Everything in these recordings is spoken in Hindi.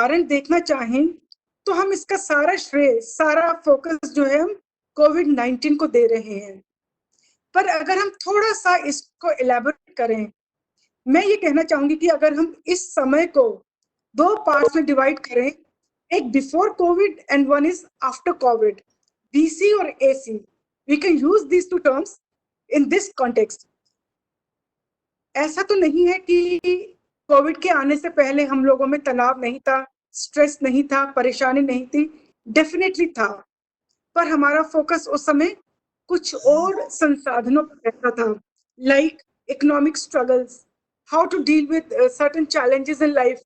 कारण देखना चाहें तो हम इसका सारा श्रेय, सारा फोकस जो है हम कोविड-19 को दे रहे हैं। पर अगर हम थोड़ा-सा इसको इलैबोरेट करें, मैं ये कहना चाहूँगी कि अगर हम इस समय को 2 पार्ट्स में डिवाइड करें, एक before Covid and one is after Covid, BC और AC, we can use these 2 terms in this context. ऐसा तो नहीं है कि कोविड के आने से पहले हम लोगों में तनाव नहीं था, स्ट्रेस नहीं था, परेशानी नहीं थी, डेफिनेटली था। पर हमारा फोकस उस समय कुछ और संसाधनों पर रहता था, like economic struggles, how to deal with certain challenges in life,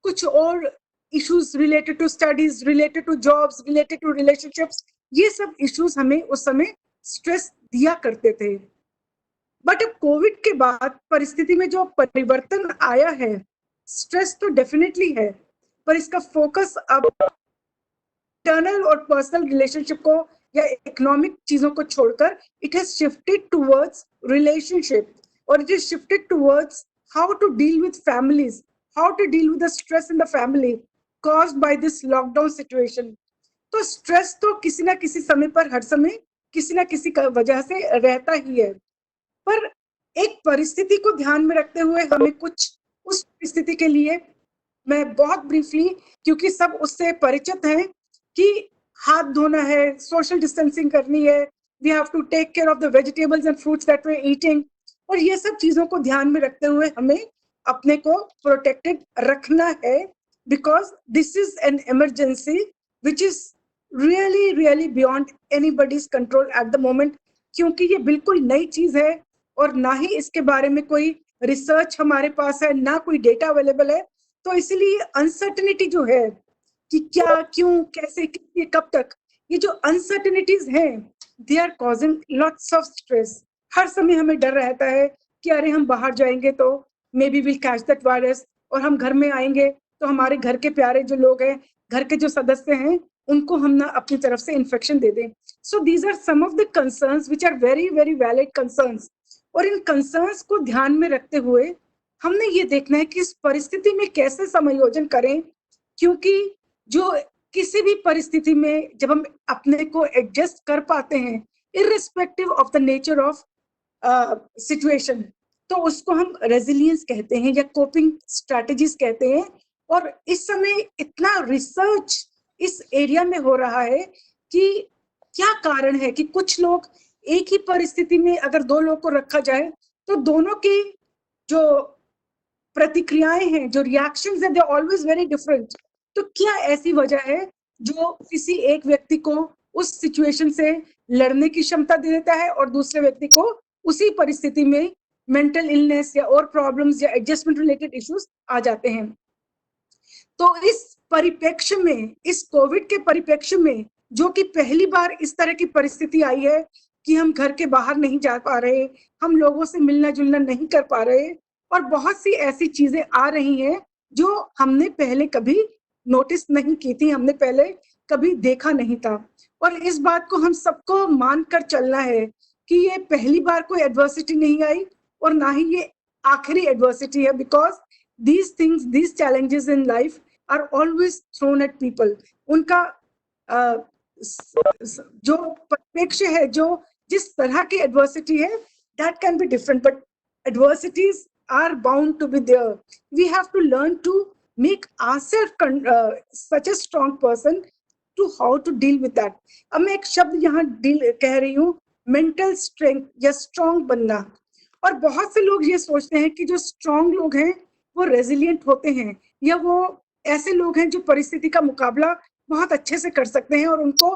कुछ और issues related to studies, related to jobs, related to relationships, ये सब इश्यूज हमें उस समय स्ट्रेस दिया करते थे। बट अब कोविड के बाद परिस्थिति में जो परिवर्तन आया है, स्ट्रेस तो डेफिनेटली है, पर इसका फोकस अब इंटरनल और पर्सनल रिलेशनशिप को या इकोनॉमिक चीजों को छोड़कर it has shifted towards relationship, और it is shifted towards how to deal with families, how to deal with the stress in the family caused by this lockdown situation. तो स्ट्रेस तो किसी ना किसी समय पर, हर समय किसी ना किसी वजह से रहता ही है। पर एक परिस्थिति को ध्यान में रखते हुए हमें कुछ उस परिस्थिति के लिए, मैं बहुत ब्रीफली, क्योंकि सब उससे परिचित हैं, कि हाथ धोना है, सोशल डिस्टेंसिंग करनी है, we have to take care of the vegetables and fruits that we are eating, और ये सब चीजों को ध्यान में रखते हुए हमें अपने को प्रोटेक्टेड रखना है, because this is an emergency which is really really beyond anybody's control at the moment, क्योंकि ये बिल्कुल नई चीज है और ना ही इसके बारे में कोई रिसर्च हमारे पास है, ना कोई डेटा अवेलेबल है। तो इसलिए अनसर्टेनिटी जो है कि क्या, क्यों, कैसे, कितने, कब तक, ये जो अनसर्टेनिटीज हैं, they are causing lots of stress. हर समय हमें डर रहता है कि अरे हम बाहर जाएंगे तो may be will catch that virus, और हम घर में आएंगे तो हमारे घर के प्यारे जो लोग हैं, घर के जो सदस्य हैं, उनको हम ना अपनी तरफ से इन्फेक्शन दे दें। So these are some of the concerns which are very very valid concerns, और इन कंसर्न्स को ध्यान में रखते हुए हमने ये देखना है कि इस परिस्थिति में कैसे समायोजन करें, क्योंकि जो किसी भी परिस्थिति में जब हम अपने को एडजस्ट कर पाते हैं, irrespective of the nature of situation, तो उसको हम रेजिलियंस कहते हैं या कोपिंग स्ट्रेटजीज कहते हैं। और इस समय इतना रिसर्च इस एरिया में हो रहा है कि क्या कारण है कि कुछ लोग, एक ही परिस्थिति में अगर दो लोग को रखा जाए तो दोनों की जो प्रतिक्रियाएं हैं, जो रिएक्शंस हैं, दे ऑलवेज वेरी डिफरेंट। तो क्या ऐसी वजह है जो किसी एक व्यक्ति को उस सिचुएशन से लड़ने की क्षमता दे देता है और दूसरे व्यक्ति को उसी परिस्थिति में मेंटल इलनेस या और प्रॉब्लम्स या एडजस्टमेंट रिलेटेड इश्यूज आ जाते हैं। तो इस परिप्रेक्ष्य में, इस कोविड के परिप्रेक्ष्य में, जो कि पहली बार इस तरह की परिस्थिति आई है कि हम घर के बाहर नहीं जा पा रहे, हम लोगों से मिलना जुलना नहीं कर पा रहे, और बहुत सी ऐसी चीजें आ रही हैं जो हमने पहले कभी नोटिस नहीं की थी, हमने पहले कभी देखा नहीं था। और इस बात को हम सबको मानकर चलना है कि ये पहली बार कोई एडवर्सिटी नहीं आई और ना ही ये आखिरी एडवर्सिटी है, because these things, these challenges in life are always thrown at people. उनका जो परिप्रेक्ष्य है, जो जिस तरह की एडवर्सिटी है, that can be different, but adversities are bound to be there. We have to learn to make ourselves such a strong person to how to deal with that. अब मैं एक शब्द यहाँ डील कह रही हूँ, मेंटल स्ट्रेंथ या स्ट्रॉन्ग बनना। और बहुत से लोग ये सोचते हैं कि जो स्ट्रॉन्ग लोग हैं वो रेजिलिएंट होते हैं, या वो ऐसे लोग हैं जो परिस्थिति का मुकाबला बहुत अच्छे से कर सकते हैं और उनको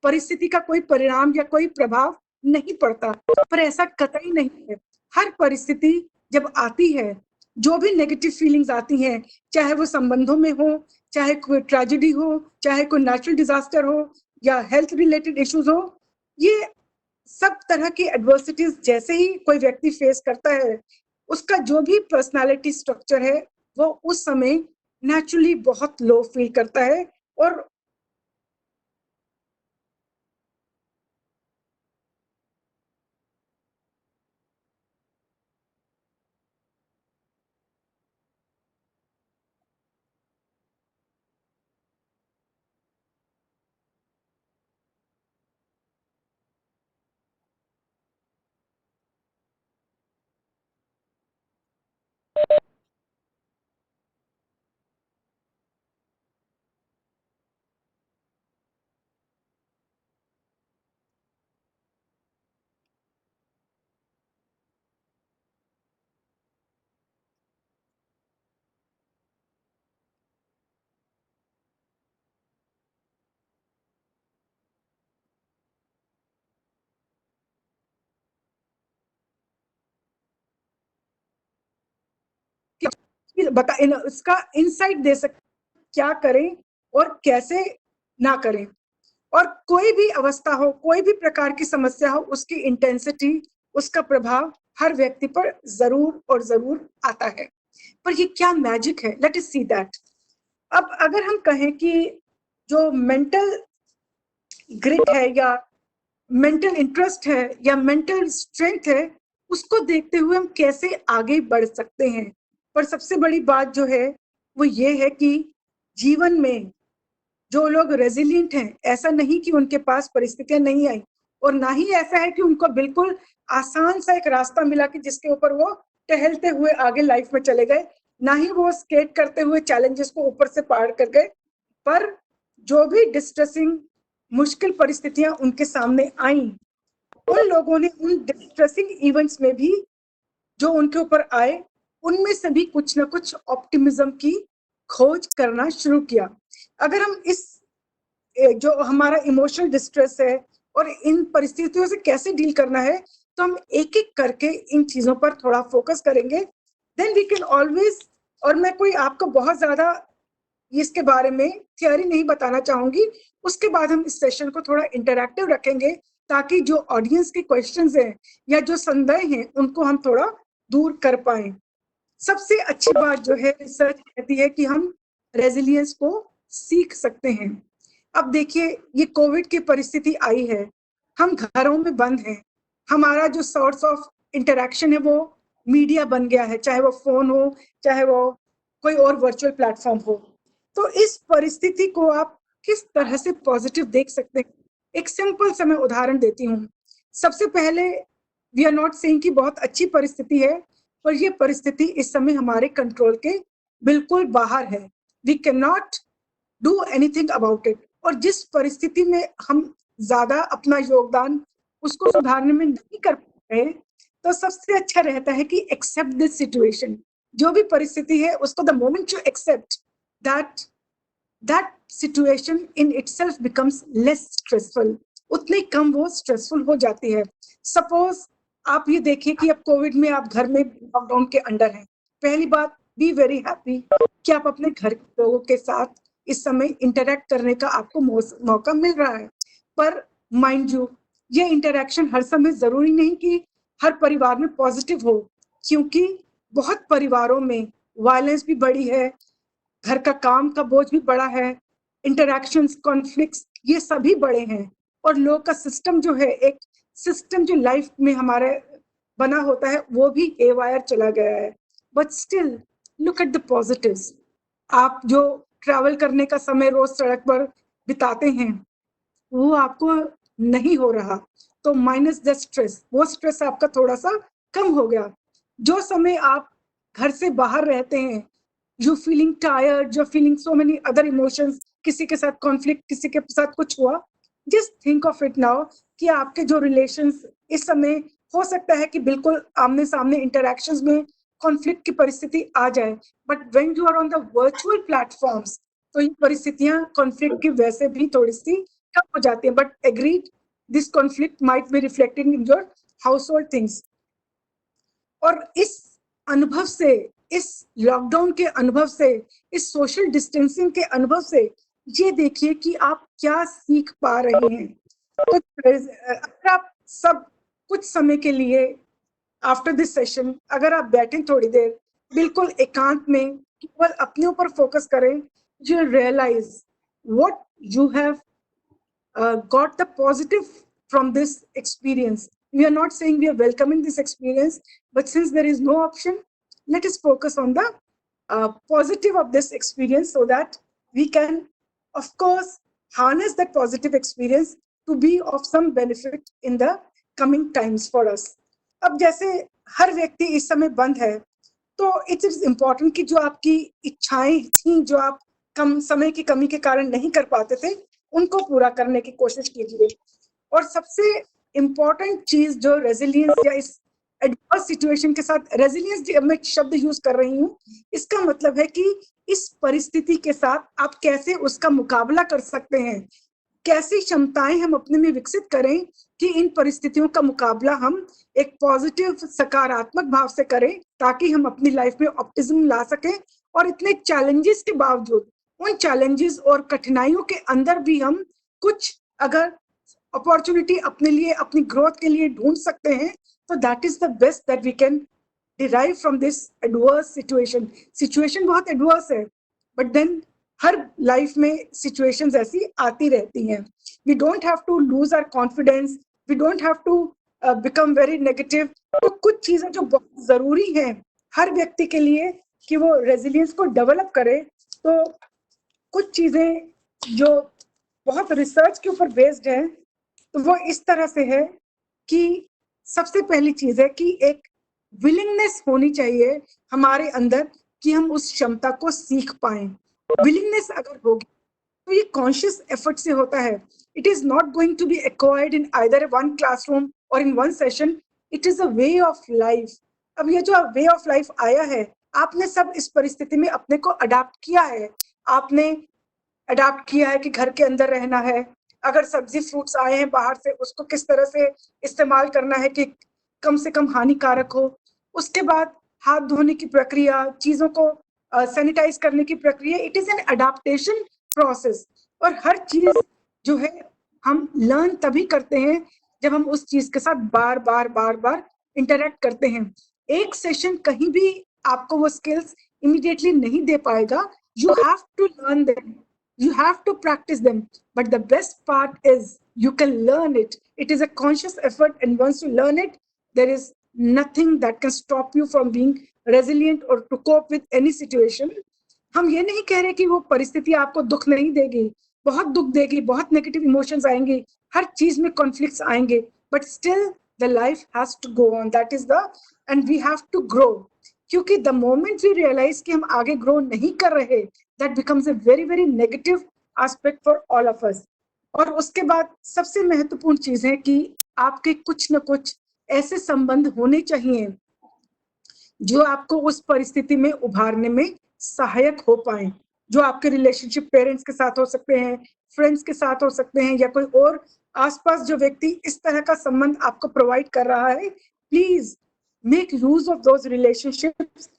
परिस्थिति का कोई परिणाम या कोई प्रभाव नहीं पड़ता। पर ऐसा कतई नहीं है। हर परिस्थिति जब आती है, जो भी नेगेटिव फीलिंग्स आती हैं, चाहे वो संबंधों में हो, चाहे कोई ट्रेजेडी हो, चाहे कोई नेचुरल डिजास्टर हो, या हेल्थ रिलेटेड इश्यूज हो, ये सब तरह की एडवर्सिटीज जैसे ही कोई व्यक्ति फेस करता है, उसका जो भी पर्सनालिटी स्ट्रक्चर है वो उस समय नेचुरली बहुत लो फील करता है। और उसका इंसाइट दे सकते क्या करें और कैसे ना करें। और कोई भी अवस्था हो, कोई भी प्रकार की समस्या हो, उसकी इंटेंसिटी, उसका प्रभाव हर व्यक्ति पर जरूर और जरूर आता है। पर ये क्या मैजिक है, लेट अस सी दैट। अब अगर हम कहें कि जो मेंटल ग्रिट है या मेंटल इंटरेस्ट है या मेंटल स्ट्रेंथ है, उसको देखते हुए हम कैसे आगे बढ़ सकते हैं। पर सबसे बड़ी बात जो है वो ये है कि जीवन में जो लोग रेजिलिएंट हैं, ऐसा नहीं कि उनके पास परिस्थितियां नहीं आई, और ना ही ऐसा है कि उनको बिल्कुल आसान सा एक रास्ता मिला कि जिसके ऊपर वो टहलते हुए आगे लाइफ में चले गए, ना ही वो स्केट करते हुए चैलेंजेस को ऊपर से पार कर गए। पर जो भी डिस्ट्रेसिंग मुश्किल परिस्थितियां उनके सामने आई, उन लोगों ने उन डिस्ट्रेसिंग इवेंट्स में भी जो उनके ऊपर आए, उनमें से भी कुछ ना कुछ ऑप्टिमिज्म की खोज करना शुरू किया। अगर हम इस जो हमारा इमोशनल डिस्ट्रेस है और इन परिस्थितियों से कैसे डील करना है, तो हम एक एक करके इन चीजों पर थोड़ा फोकस करेंगे, देन वी कैन ऑलवेज। और मैं कोई आपको बहुत ज्यादा इसके बारे में थियोरी नहीं बताना चाहूंगी, उसके बाद हम इस सेशन को थोड़ा इंटरैक्टिव रखेंगे ताकि जो ऑडियंस के क्वेश्चंस हैं या जो संदेह हैं उनको हम थोड़ा दूर कर पाए। सबसे अच्छी बात जो है, रिसर्च कहती है कि हम रेजिलियंस को सीख सकते हैं। अब देखिए, ये कोविड की परिस्थिति आई है, हम घरों में बंद हैं, हमारा जो सोर्स ऑफ इंटरेक्शन है वो मीडिया बन गया है, चाहे वो फोन हो, चाहे वो कोई और वर्चुअल प्लेटफॉर्म हो। तो इस परिस्थिति को आप किस तरह से पॉजिटिव देख सकते हैं, एक सिंपल सा मैं उदाहरण देती हूँ। सबसे पहले, वी आर नॉट सेइंग कि बहुत अच्छी परिस्थिति है, पर ये परिस्थिति इस समय हमारे कंट्रोल के बिल्कुल बाहर है। We can not do anything about it. और जिस परिस्थिति में हम ज्यादा अपना योगदान उसको सुधारने में नहीं कर पाए, तो सबसे अच्छा रहता है कि एक्सेप्ट दिस सिचुएशन। जो भी परिस्थिति है उसको, the moment you accept that, that situation in itself becomes less stressful, उतनी कम वो स्ट्रेसफुल हो जाती है। सपोज आप ये देखिए कि अब कोविड में आप घर में लॉकडाउन के अंडर हैं। पहली बात, बी वेरी हैप्पी कि आप अपने घर के लोगों के साथ इस समय इंटरेक्ट करने का आपको मौका मिल रहा है। पर माइंड यू, ये इंटरेक्शन हर समय जरूरी नहीं कि हर परिवार में पॉजिटिव हो, क्योंकि बहुत परिवारों में वायलेंस भी बढ़ी है, घर का काम का बोझ भी बड़ा है, इंटरैक्शंस, कॉन्फ्लिक्ट्स, ये सभी बड़े हैं। और लोग का सिस्टम जो है, एक सिस्टम जो लाइफ में हमारे बना होता है, वो भी हेवायर चला गया है। But still look at the positives. आप जो ट्रैवल करने का समय रोज सड़क पर बिताते हैं, वो आपको नहीं हो रहा, तो माइनस द स्ट्रेस, वो स्ट्रेस आपका थोड़ा सा कम हो गया। जो समय आप घर से बाहर रहते हैं, यू फीलिंग टायर्ड, जो feeling so many other emotions, किसी के साथ कॉन्फ्लिक्ट, किसी के साथ कुछ हुआ, just think of it now कि आपके जो रिलेशंस इस समय, हो सकता है कि बिल्कुल आमने सामने इंटरैक्शंस में कॉन्फ्लिक्ट की परिस्थिति आ जाए, but when you are on the virtual platforms, तो ये परिस्थितियां कॉन्फ्लिक्ट की वैसे भी थोड़ी सी कम हो जाती है। But agreed, this conflict might be reflected in your house hold things. और इस अनुभव से, इस लॉकडाउन के अनुभव से, इस सोशल डिस्टेंसिंग के अनुभव से, ये देखिए कि आप क्या सीख पा रहे हैं। तो अगर आप सब कुछ समय के लिए आफ्टर दिस सेशन, अगर आप बैठें थोड़ी देर बिल्कुल एकांत में, केवल अपने ऊपर फोकस करें, you realize what you have got the positive from this experience. We are not saying we are welcoming this experience, but since there is no option, let us focus on the positive of this experience so that we can, of course, harness that positive experience to be of some benefit in the coming times for us. अब जैसे हर व्यक्ति इस समय बंद है, तो इट इज इम्पोर्टेंट कि जो आपकी इच्छाएं थी, जो आप कम समय की कमी के कारण नहीं कर पाते थे, उनको पूरा करने की कोशिश कीजिए। और सबसे इम्पोर्टेंट चीज जो रेजिलियंस या इस एडवर्स सिचुएशन के साथ, रेजिलियंस मैं शब्द यूज कर रही हूँ, इसका मतलब है कि इस परिस्थिति के साथ आप कैसे उसका मुकाबला कर सकते हैं, कैसी क्षमताएं हम अपने में विकसित करें कि इन परिस्थितियों का मुकाबला हम एक पॉजिटिव, सकारात्मक भाव से करें ताकि हम अपनी लाइफ में ऑप्टिज्म ला सकें और इतने चैलेंजेस के बावजूद, उन चैलेंजेस और कठिनाइयों के अंदर भी हम कुछ अगर अपॉर्चुनिटी अपने लिए, अपनी ग्रोथ के लिए ढूंढ सकते हैं, तो that is the best that we can derive from this adverse situation. Situation बहुत एडवर्स है, बट देन हर लाइफ में सिचुएशंस ऐसी आती रहती हैं। We don't have to lose our confidence, we don't have to become very negative. तो कुछ चीजें जो बहुत जरूरी हैं हर व्यक्ति के लिए कि वो रेजिलियंस को डेवलप करे, तो कुछ चीजें जो बहुत रिसर्च के ऊपर बेस्ड है, तो वो इस तरह से है कि सबसे पहली चीज है कि एक विलिंगनेस होनी चाहिए हमारे अंदर कि हम उस क्षमता को सीख पाए। विलिंगनेस अगर होगी तो ये कॉन्शियस एफर्ट से होता है। It is not going to be acquired in either one classroom और in one session, it is a way of life. अब ये जो वे ऑफ लाइफ आया है, आपने सब इस परिस्थिति में अपने को अडाप्ट किया है। आपने अडाप्ट किया है कि घर के अंदर रहना है, अगर सब्जी फ्रूट्स आए हैं बाहर से उसको किस तरह से इस्तेमाल करना है कि कम से कम हानिकारक हो। उसके बाद हाथ धोने की प्रक्रिया, चीजों को सैनिटाइज करने की प्रक्रिया, it is an adaptation process. और हर चीज जो है हम लर्न तभी करते हैं जब हम उस चीज के साथ बार बार बार बार इंटरेक्ट करते हैं। एक सेशन कहीं भी आपको वो स्किल्स इमीडिएटली नहीं दे पाएगा। You have to learn them, you have to practice them, but the best part is you can learn it. It is a conscious effort, and once you learn it, there is nothing that can stop you from being resilient or to cope with any situation. हम ये नहीं कह रहे कि वो परिस्थिति आपको दुख नहीं देगी, बहुत दुख देगी, बहुत नेगेटिव इमोशंस आएंगे, हर चीज में कॉन्फ्लिक्ट्स आएंगे, but still the life has to go on. That is the end we have to grow, क्योंकि द मोमेंट वी रियलाइज कि हम आगे ग्रो नहीं कर रहे, that becomes a very very negative aspect for all of us. और उसके बाद सबसे महत्वपूर्ण चीज है कि आपके कुछ न कुछ ऐसे संबंध होने चाहिए जो आपको उस परिस्थिति में उभारने में सहायक हो पाए। जो आपके रिलेशनशिप पेरेंट्स के साथ हो सकते हैं, फ्रेंड्स के साथ हो सकते हैं, या कोई और आसपास जो व्यक्ति इस तरह का संबंध आपको प्रोवाइड कर रहा है, please make use of those relationships,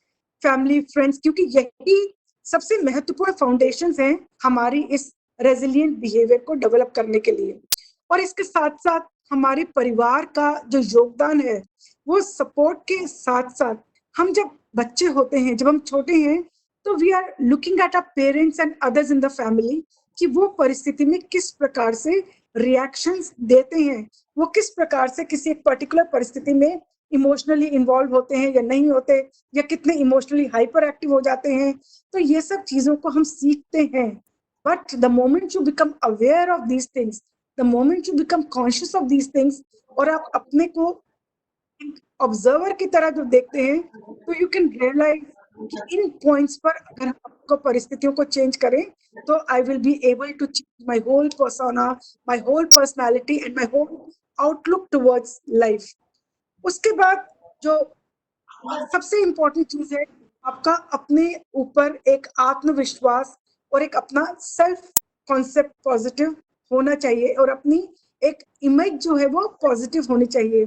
family, friends, क्योंकि यही सबसे महत्वपूर्ण फाउंडेशंस हैं हमारी इस रेजिलिएंट बिहेवियर को डेवलप करने के लिए। और इसके साथ साथ हमारे परिवार का जो योगदान है, वो सपोर्ट के साथ साथ हम जब बच्चे होते हैं, जब हम छोटे हैं, तो we are looking at our parents and others in the family कि वो परिस्थिति में किस प्रकार से रिएक्शंस देते हैं, वो किस प्रकार से किसी एक पर्टिकुलर परिस्थिति में इमोशनली इन्वॉल्व होते हैं या नहीं होते, या कितने इमोशनली हाइपर एक्टिव हो जाते हैं। तो ये सब चीजों को हम सीखते हैं। But the moment you become aware of these things, the moment you become conscious of these things, और आप अपने को ऑब्जर्वर की तरह जो देखते हैं, तो यू कैन रियलाइज कि इन पॉइंट्स पर अगर हम आपको परिस्थितियों को चेंज करें, तो I will be able to change my whole persona, my whole personality and my whole outlook towards life. उसके बाद जो सबसे इम्पोर्टेंट चीज है, आपका अपने ऊपर एक आत्मविश्वास और एक अपना सेल्फ कॉन्सेप्ट पॉजिटिव होना चाहिए, और अपनी एक इमेज जो है वो पॉजिटिव होनी चाहिए।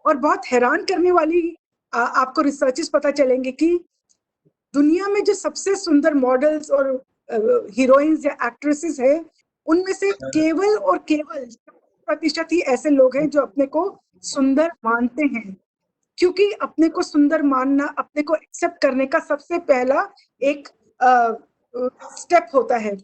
और बहुत हैरान करने वाली आपको रिसर्चेस पता चलेंगे कि दुनिया में जो सबसे सुंदर मॉडल्स और हीरोइंस या एक्ट्रेसेस है, उनमें से केवल और केवल प्रतिशत ही ऐसे लोग हैं जो अपने को सुंदर मानते हैं। क्योंकि अपने को सुंदर मानना, अपने को एक्सेप्ट करने का सबसे पहला एक स्टेप होता है।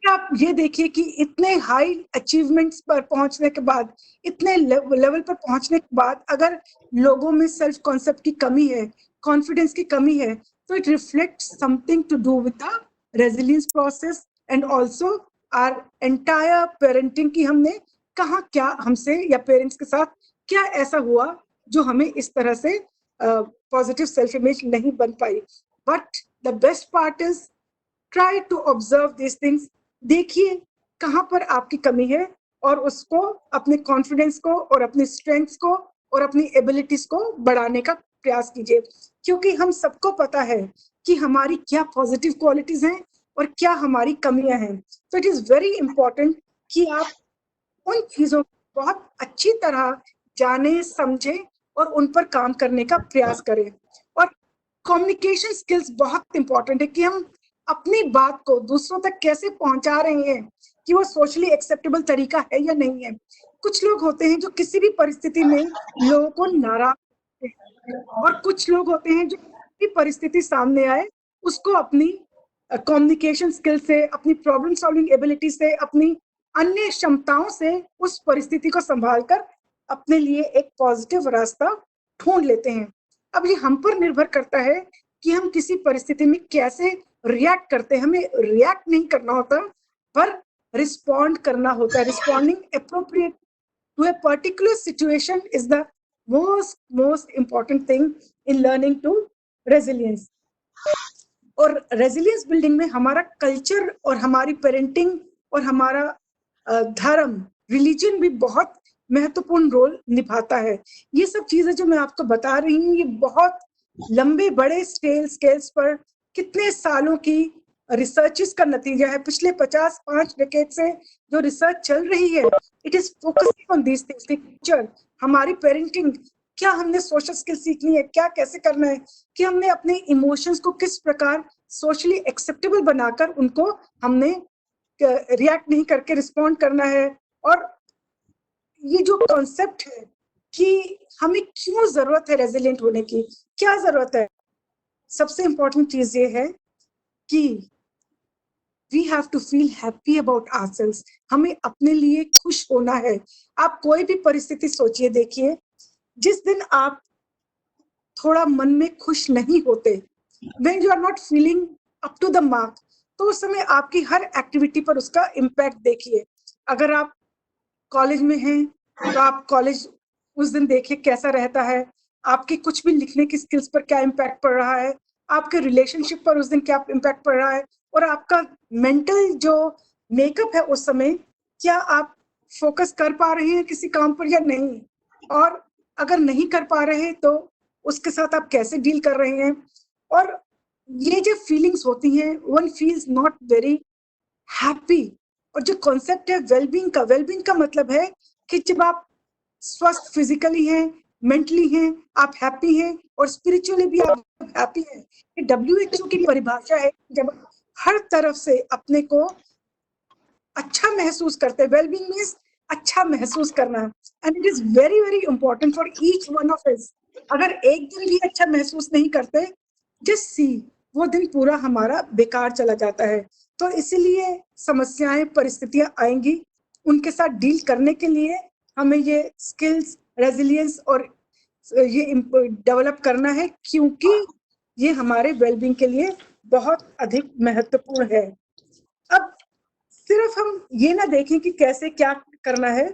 आप ये देखिए कि इतने हाई अचीवमेंट्स पर पहुंचने के बाद, इतने लेवल पर पहुंचने के बाद, अगर लोगों में सेल्फ कॉन्सेप्ट की कमी है, कॉन्फिडेंस की कमी है, तो it reflects something to do with the resilience process and also our entire parenting की हमने कहाँ क्या हमसे या पेरेंट्स के साथ क्या ऐसा हुआ जो हमें इस तरह से पॉजिटिव सेल्फ इमेज नहीं बन पाई। But the best part is try to observe this things. देखिए कहाँ पर आपकी कमी है, और उसको, अपने कॉन्फिडेंस को और अपनी स्ट्रेंथ्स को और अपनी एबिलिटीज को बढ़ाने का प्रयास कीजिए। क्योंकि हम सबको पता है कि हमारी क्या पॉजिटिव क्वालिटीज हैं और क्या हमारी कमियां हैं। तो इट इज वेरी इंपॉर्टेंट कि आप उन चीजों को बहुत अच्छी तरह जाने, समझे और उन पर काम करने का प्रयास करें। और कम्युनिकेशन स्किल्स बहुत इंपॉर्टेंट है कि हम अपनी बात को दूसरों तक कैसे पहुंचा रहे हैं, कि वो सोशली एक्सेप्टेबल तरीका है या नहीं है। कुछ लोग होते हैं जो किसी भी परिस्थिति में लोगों को नाराज करते हैं, और कुछ लोग होते हैं जो किसी भी परिस्थिति सामने आए उसको अपनी कम्युनिकेशन स्किल से, अपनी प्रॉब्लम सॉल्विंग एबिलिटी से, अपनी अन्य क्षमताओं से उस परिस्थिति को संभालकर अपने लिए एक पॉजिटिव रास्ता ढूंढ लेते हैं। अब ये हम पर निर्भर करता है कि हम किसी परिस्थिति में कैसे रिएक्ट करते हैं। हमें रिएक्ट नहीं करना होता, पर रिस्पॉन्ड करना होता है। Responding appropriate to a particular situation is the most important thing in learning to resilience. और रेजिलियंस बिल्डिंग में हमारा कल्चर और हमारी पेरेंटिंग और हमारा धर्म, रिलीजन भी बहुत महत्वपूर्ण रोल निभाता है। ये सब चीजें जो मैं आपको बता रही हूँ, ये बहुत लंबे बड़े स्केल्स पर कितने सालों की रिसर्चेस का नतीजा है। पिछले 5 डेकेड से जो रिसर्च चल रही है, it is focusing on these things. Culture, हमारी पेरेंटिंग, क्या हमने सोशल स्किल सीखनी है, क्या कैसे करना है, कि हमने अपने इमोशंस को किस प्रकार सोशली एक्सेप्टेबल बनाकर उनको हमने रिएक्ट नहीं करके रिस्पॉन्ड करना है। और ये जो कॉन्सेप्ट है कि हमें क्यों जरूरत है रेजिलिएंट होने की, क्या जरूरत है, सबसे इंपॉर्टेंट चीज ये है कि we have to feel happy about ourselves. हमें अपने लिए खुश होना है। आप कोई भी परिस्थिति सोचिए, देखिए, जिस दिन आप थोड़ा मन में खुश नहीं होते, when you are not feeling up to the mark, तो उस समय आपकी हर एक्टिविटी पर उसका इम्पैक्ट देखिए। अगर आप कॉलेज में हैं तो आप कॉलेज उस दिन देखिए कैसा रहता है, आपकी कुछ भी लिखने की स्किल्स पर क्या इम्पैक्ट पड़ रहा है, आपके रिलेशनशिप पर उस दिन क्या इम्पैक्ट पड़ रहा है, और आपका मेंटल जो मेकअप है उस समय, क्या आप फोकस कर पा रहे हैं किसी काम पर या नहीं, और अगर नहीं कर पा रहे तो उसके साथ आप कैसे डील कर रहे हैं। और ये जो फीलिंग्स होती हैं, one feels not very happy. और जो कॉन्सेप्ट है वेलबींग का मतलब है कि जब आप स्वस्थ फिजिकली हैं, मेंटली हैं, आप हैप्पी हैं, और स्पिरिचुअली भी आप हैप्पी हैं। ये WHO की परिभाषा है, जब हर तरफ से अपने को अच्छा महसूस करते हैं। वेलबींग मीन्स अच्छा महसूस करना, and it is very very important for each one of us. अगर एक दिन भी अच्छा महसूस नहीं करते, जस्ट सी, वो दिन पूरा हमारा बेकार चला जाता है। तो इसीलिए समस्याएं, परिस्थितियां आएंगी, उनके साथ डील करने के लिए हमें ये स्किल्स, रेजिलियंस और ये डेवलप करना है, क्योंकि ये हमारे वेलबींग के लिए बहुत अधिक महत्वपूर्ण है। अब सिर्फ हम ये ना देखें कि कैसे क्या करना है,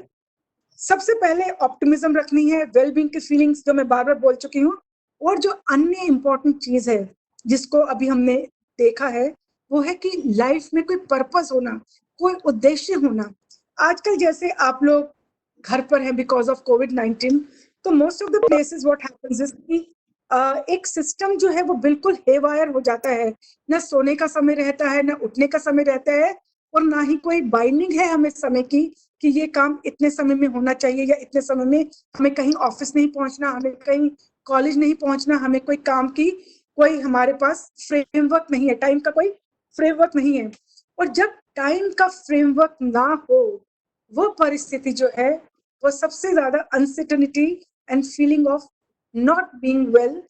सबसे पहले ऑप्टिमिज्म रखनी है, वेलबींग की फीलिंग्स जो मैं बार बार बोल चुकी हूँ। और जो अन्य इंपॉर्टेंट चीज है जिसको अभी हमने देखा है, वो है कि लाइफ में कोई पर्पस होना, कोई उद्देश्य होना। आजकल जैसे आप लोग घर पर हैं बिकॉज ऑफ कोविड-19, तो most of the places what happens is कि एक सिस्टम जो है वो बिल्कुल हेवायर हो जाता है। ना सोने का समय रहता है, ना उठने का समय रहता है, और ना ही कोई बाइंडिंग है हमें समय की कि ये काम इतने समय में होना चाहिए, या इतने समय में हमें कहीं ऑफिस नहीं पहुंचना, हमें कहीं कॉलेज नहीं पहुंचना, हमें कोई काम की कोई हमारे पास फ्रेमवर्क नहीं है, टाइम का कोई फ्रेमवर्क नहीं है। और जब टाइम का फ्रेमवर्क ना हो, वो परिस्थिति जो है वो सबसे ज्यादा uncertainty and feeling of not being well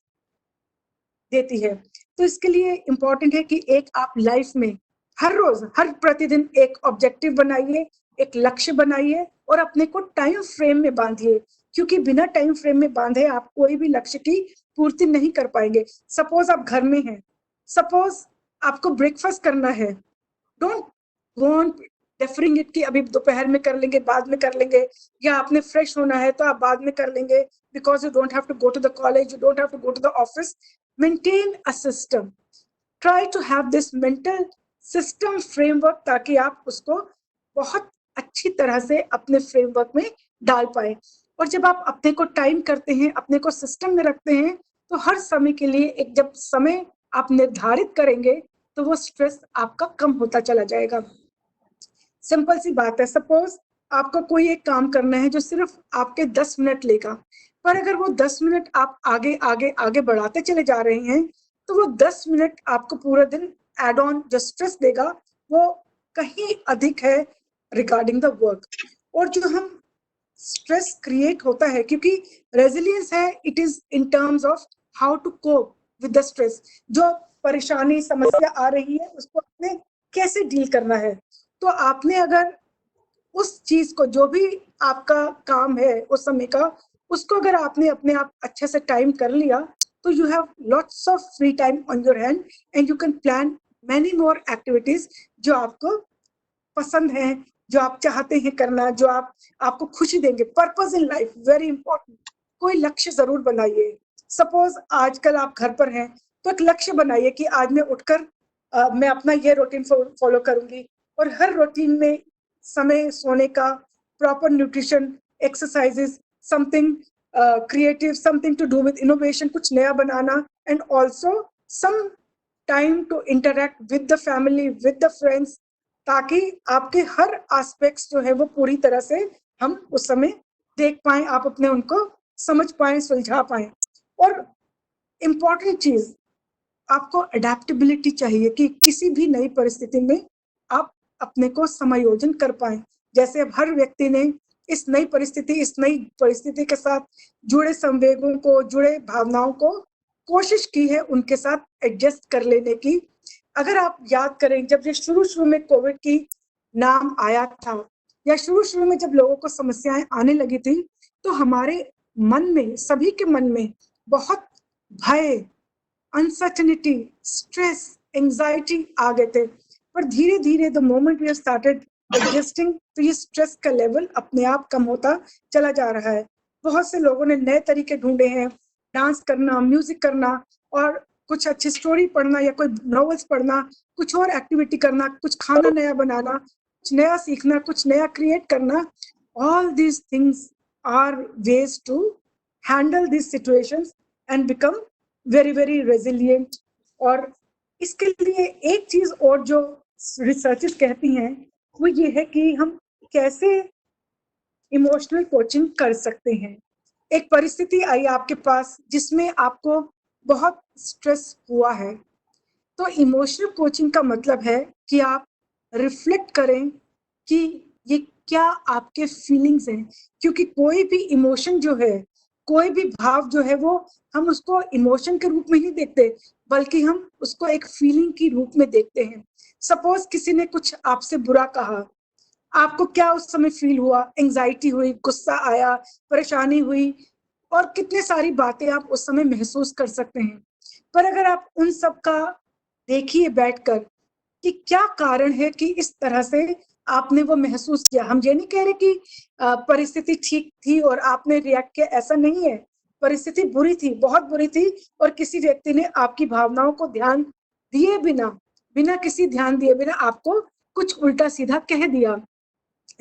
देती है। तो इसके लिए इंपॉर्टेंट है कि एक आप लाइफ में हर रोज, हर प्रतिदिन एक ऑब्जेक्टिव बनाइए, एक लक्ष्य बनाइए, और अपने को टाइम फ्रेम में बांधिए, क्योंकि बिना टाइम फ्रेम में बांधे आप कोई भी लक्ष्य की पूर्ति नहीं कर पाएंगे। सपोज आप घर में हैं, सपोज आपको ब्रेकफास्ट करना है, डोंट वांट डेफरिंग इट कि अभी दोपहर में कर लेंगे, बाद में कर लेंगे, या आपने फ्रेश होना है तो आप बाद में कर लेंगे, because you don't have to go to the college, you don't have to go to the office. Maintain a system, try to have this mental system framework, ताकि आप उसको बहुत अच्छी तरह से अपने फ्रेमवर्क में डाल पाए। और जब आप अपने को टाइम करते हैं, अपने को सिस्टम में रखते हैं, तो हर समय के लिए एक जब समय आप निर्धारित करेंगे, तो वो स्ट्रेस आपका कम होता चला जाएगा। सिंपल सी बात है, सपोज आपको कोई एक काम करना है जो सिर्फ आपके 10 मिनट लेगा, पर अगर वो 10 मिनट आप आगे आगे आगे बढ़ाते चले जा रहे हैं, तो वो 10 मिनट आपको पूरा दिन एड ऑन जो स्ट्रेस देगा वो कहीं अधिक है रिगार्डिंग द वर्क। और जो हम स्ट्रेस क्रिएट होता है क्योंकि रेजिलियंस है, it is in terms of how to cope with the stress. जो परेशानी समस्या आ रही है उसको आपने कैसे डील करना है। तो आपने अगर उस चीज को, जो भी आपका काम है उस समय का, उसको अगर आपने अपने आप अच्छे से टाइम कर लिया तो you have lots of free time on your hand and you can plan many more activities जो आपको पसंद है, जो आप चाहते हैं करना, जो आपको खुशी देंगे। Purpose in life very important. कोई लक्ष्य जरूर बनाइए। सपोज आजकल आप घर पर हैं तो एक लक्ष्य बनाइए कि आज मैं उठकर मैं अपना ये रूटीन फॉलो करूंगी। और हर रूटीन में समय सोने का, proper nutrition, exercises, something creative, something to do with innovation, कुछ नया बनाना, and also some time to interact with the family, with the friends, ताकि आपके हर एस्पेक्ट्स जो है वो पूरी तरह से हम उस समय देख पाए, आप अपने उनको समझ पाए, सुलझा पाए। और इम्पॉर्टेंट चीज, आपको अडेप्टेबिलिटी चाहिए कि किसी भी नई परिस्थिति में आप अपने को समायोजन कर पाए। जैसे अब हर व्यक्ति ने इस नई परिस्थिति के साथ जुड़े संवेगों को, जुड़े भावनाओं को कोशिश की है उनके साथ एडजस्ट कर लेने की। अगर आप याद करें, जब ये शुरू में कोविड की नाम आया था या शुरू में जब लोगों को समस्याएं आने लगी थी तो हमारे मन में, सभी के मन में बहुत भय, अनसर्टेनिटी, स्ट्रेस, एंजाइटी आ गए थे। पर धीरे धीरे the moment we have started adjusting तो ये स्ट्रेस का लेवल अपने आप कम होता चला जा रहा है। बहुत से लोगों ने नए तरीके ढूंढे हैं, डांस करना, म्यूजिक करना, और कुछ अच्छी स्टोरी पढ़ना या कोई नॉवेल्स पढ़ना, कुछ और एक्टिविटी करना, कुछ खाना नया बनाना, कुछ नया सीखना, कुछ नया क्रिएट करना। All these things are ways to handle this situations and become very very resilient. और इसके लिए एक चीज और जो रिसर्चेस कहती हैं वो ये है कि हम कैसे इमोशनल कोचिंग कर सकते हैं। एक परिस्थिति आई आपके पास जिसमें आपको बहुत स्ट्रेस हुआ है, तो इमोशनल कोचिंग का मतलब है कि आप रिफ्लेक्ट करें कि ये क्या आपके फीलिंग्स हैं। क्योंकि कोई भी इमोशन जो है, कोई भी भाव जो है, वो हम उसको इमोशन के रूप में नहीं देखते बल्कि हम उसको एक फीलिंग की रूप में देखते हैं। सपोज किसी ने कुछ आपसे बुरा कहा, आपको क्या उस समय फील हुआ? एंजाइटी हुई, गुस्सा आया, परेशानी हुई, और कितने सारी बातें आप उस समय महसूस कर सकते हैं। पर अगर आप उन सब का देखिए बैठकर कि क्या कारण है कि इस तरह से आपने वो महसूस किया। हम ये नहीं कह रहे कि परिस्थिति ठीक थी और आपने रिएक्ट किया, ऐसा नहीं है। परिस्थिति बुरी थी, बहुत बुरी थी, और किसी व्यक्ति ने आपकी भावनाओं को ध्यान दिए बिना, बिना किसी ध्यान दिए बिना आपको कुछ उल्टा सीधा कह दिया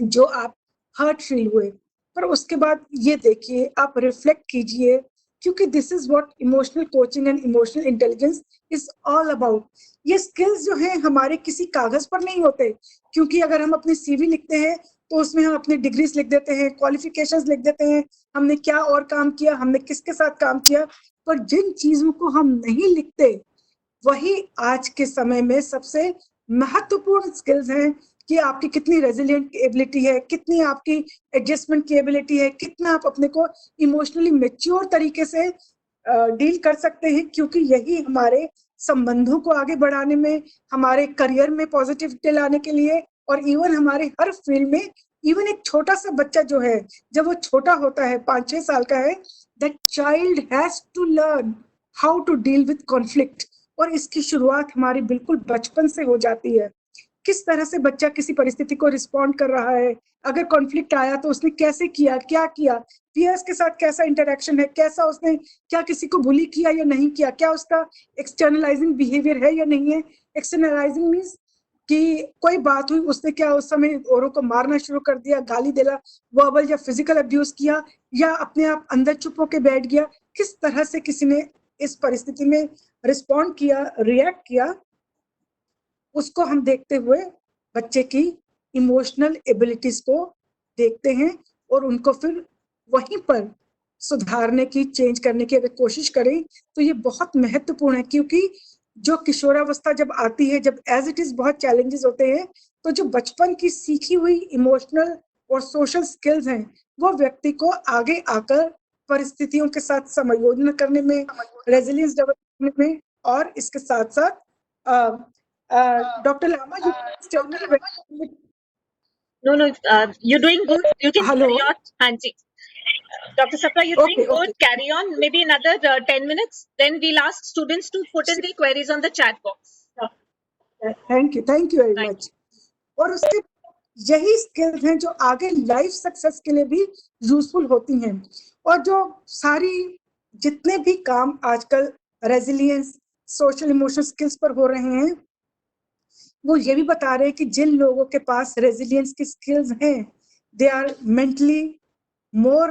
जो आप हर्ट फील हुए। पर उसके बाद ये देखिए, आप रिफ्लेक्ट कीजिए, क्योंकि this is what emotional coaching and emotional intelligence is all about. ये स्किल्स जो हैं हमारे किसी कागज पर नहीं होते, क्योंकि अगर हम अपनी सीवी लिखते हैं तो उसमें हम अपनी डिग्रीज लिख देते हैं, क्वालिफिकेशंस लिख देते हैं, हमने क्या और काम किया, हमने किसके साथ काम किया। पर जिन चीजों को हम नहीं लिखते वही आज के समय में सबसे महत्वपूर्ण स्किल्स हैं कि आपकी कितनी रेजिलिएंट एबिलिटी है, कितनी आपकी एडजस्टमेंट की एबिलिटी है, कितना आप अपने को इमोशनली मेच्योर तरीके से डील कर सकते हैं। क्योंकि यही हमारे संबंधों को आगे बढ़ाने में, हमारे करियर में पॉजिटिविटी लाने के लिए, और इवन हमारे हर फील्ड में, इवन एक छोटा सा बच्चा जो है, जब वो छोटा होता है, 5-6 साल का है, that child has to learn how to deal with conflict. और इसकी शुरुआत हमारी बिल्कुल बचपन से हो जाती है। किस तरह से बच्चा किसी परिस्थिति को रिस्पॉन्ड कर रहा है, अगर कॉन्फ्लिक्ट आया तो उसने कैसे किया, क्या किया, पीयर्स के साथ कैसा इंटरेक्शन है, कैसा उसने, क्या किसी को बुली किया या नहीं किया, क्या उसका एक्सटर्नलाइजिंग बिहेवियर है या नहीं है। एक्सटर्नलाइजिंग मीन्स कि कोई बात हुई, उसने क्या उस समय औरों को मारना शुरू कर दिया, गाली देना, वर्बल या फिजिकल अब्यूज किया, या अपने आप अंदर चुप होकर बैठ गया। किस तरह से किसी ने इस परिस्थिति में रिस्पॉन्ड किया, रिएक्ट किया, उसको हम देखते हुए बच्चे की इमोशनल एबिलिटीज को देखते हैं और उनको फिर वहीं पर सुधारने की, चेंज करने की अगर कोशिश करें तो ये बहुत महत्वपूर्ण है, क्योंकि जो किशोरावस्था जब आती है, जब एज इट इज बहुत चैलेंजेस होते हैं, तो जो बचपन की सीखी हुई इमोशनल और सोशल स्किल्स हैं वो व्यक्ति को आगे आकर परिस्थितियों के साथ समायोजन करने में, रेजिलियंस डेवलप करने में, और इसके साथ साथ doctor Lama ji, No, no, you're doing good. You can hello, carry on. Hanji. Dr. Sapra, you're doing okay good. Okay, Carry on. Maybe another 10 minutes. Then we'll ask students to put in their queries on the chat box. Thank you very Thank much. और उसके यही स्किल्स हैं जो आगे लाइफ सक्सेस के लिए भी यूजफुल होती हैं। और जो सारी जितने भी काम आजकल रेजिलियंस, सोशल इमोशनल स्किल्स पर हो रहे हैं, वो ये भी बता रहे हैं कि जिन लोगों के पास रेजिलियंस की स्किल्स हैं, they are mentally more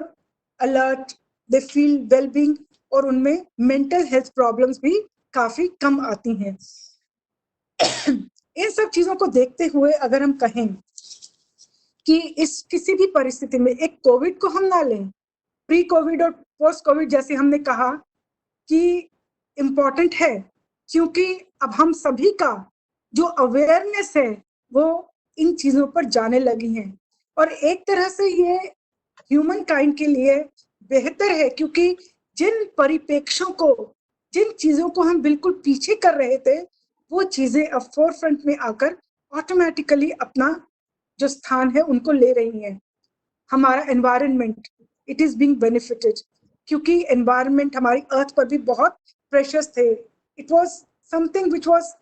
alert, they feel well being, और उनमें मेंटल हेल्थ प्रॉब्लम्स भी काफी कम आती हैं। इन सब चीजों को देखते हुए अगर हम कहें कि इस किसी भी परिस्थिति में एक कोविड को हम ना लें, प्री कोविड और पोस्ट कोविड जैसे हमने कहा कि इम्पोर्टेंट है, क्योंकि अब हम सभी का जो अवेयरनेस है वो इन चीजों पर जाने लगी है। और एक तरह से ये ह्यूमन काइंड के लिए बेहतर है, क्योंकि जिन परिप्रेक्ष्यों को, जिन चीजों को हम बिल्कुल पीछे कर रहे थे, वो चीजें अब फोरफ्रंट में आकर ऑटोमेटिकली अपना जो स्थान है उनको ले रही हैं। हमारा environment, it is being benefited, क्योंकि एनवायरनमेंट हमारी अर्थ पर भी बहुत प्रेशियस थे। It was something which was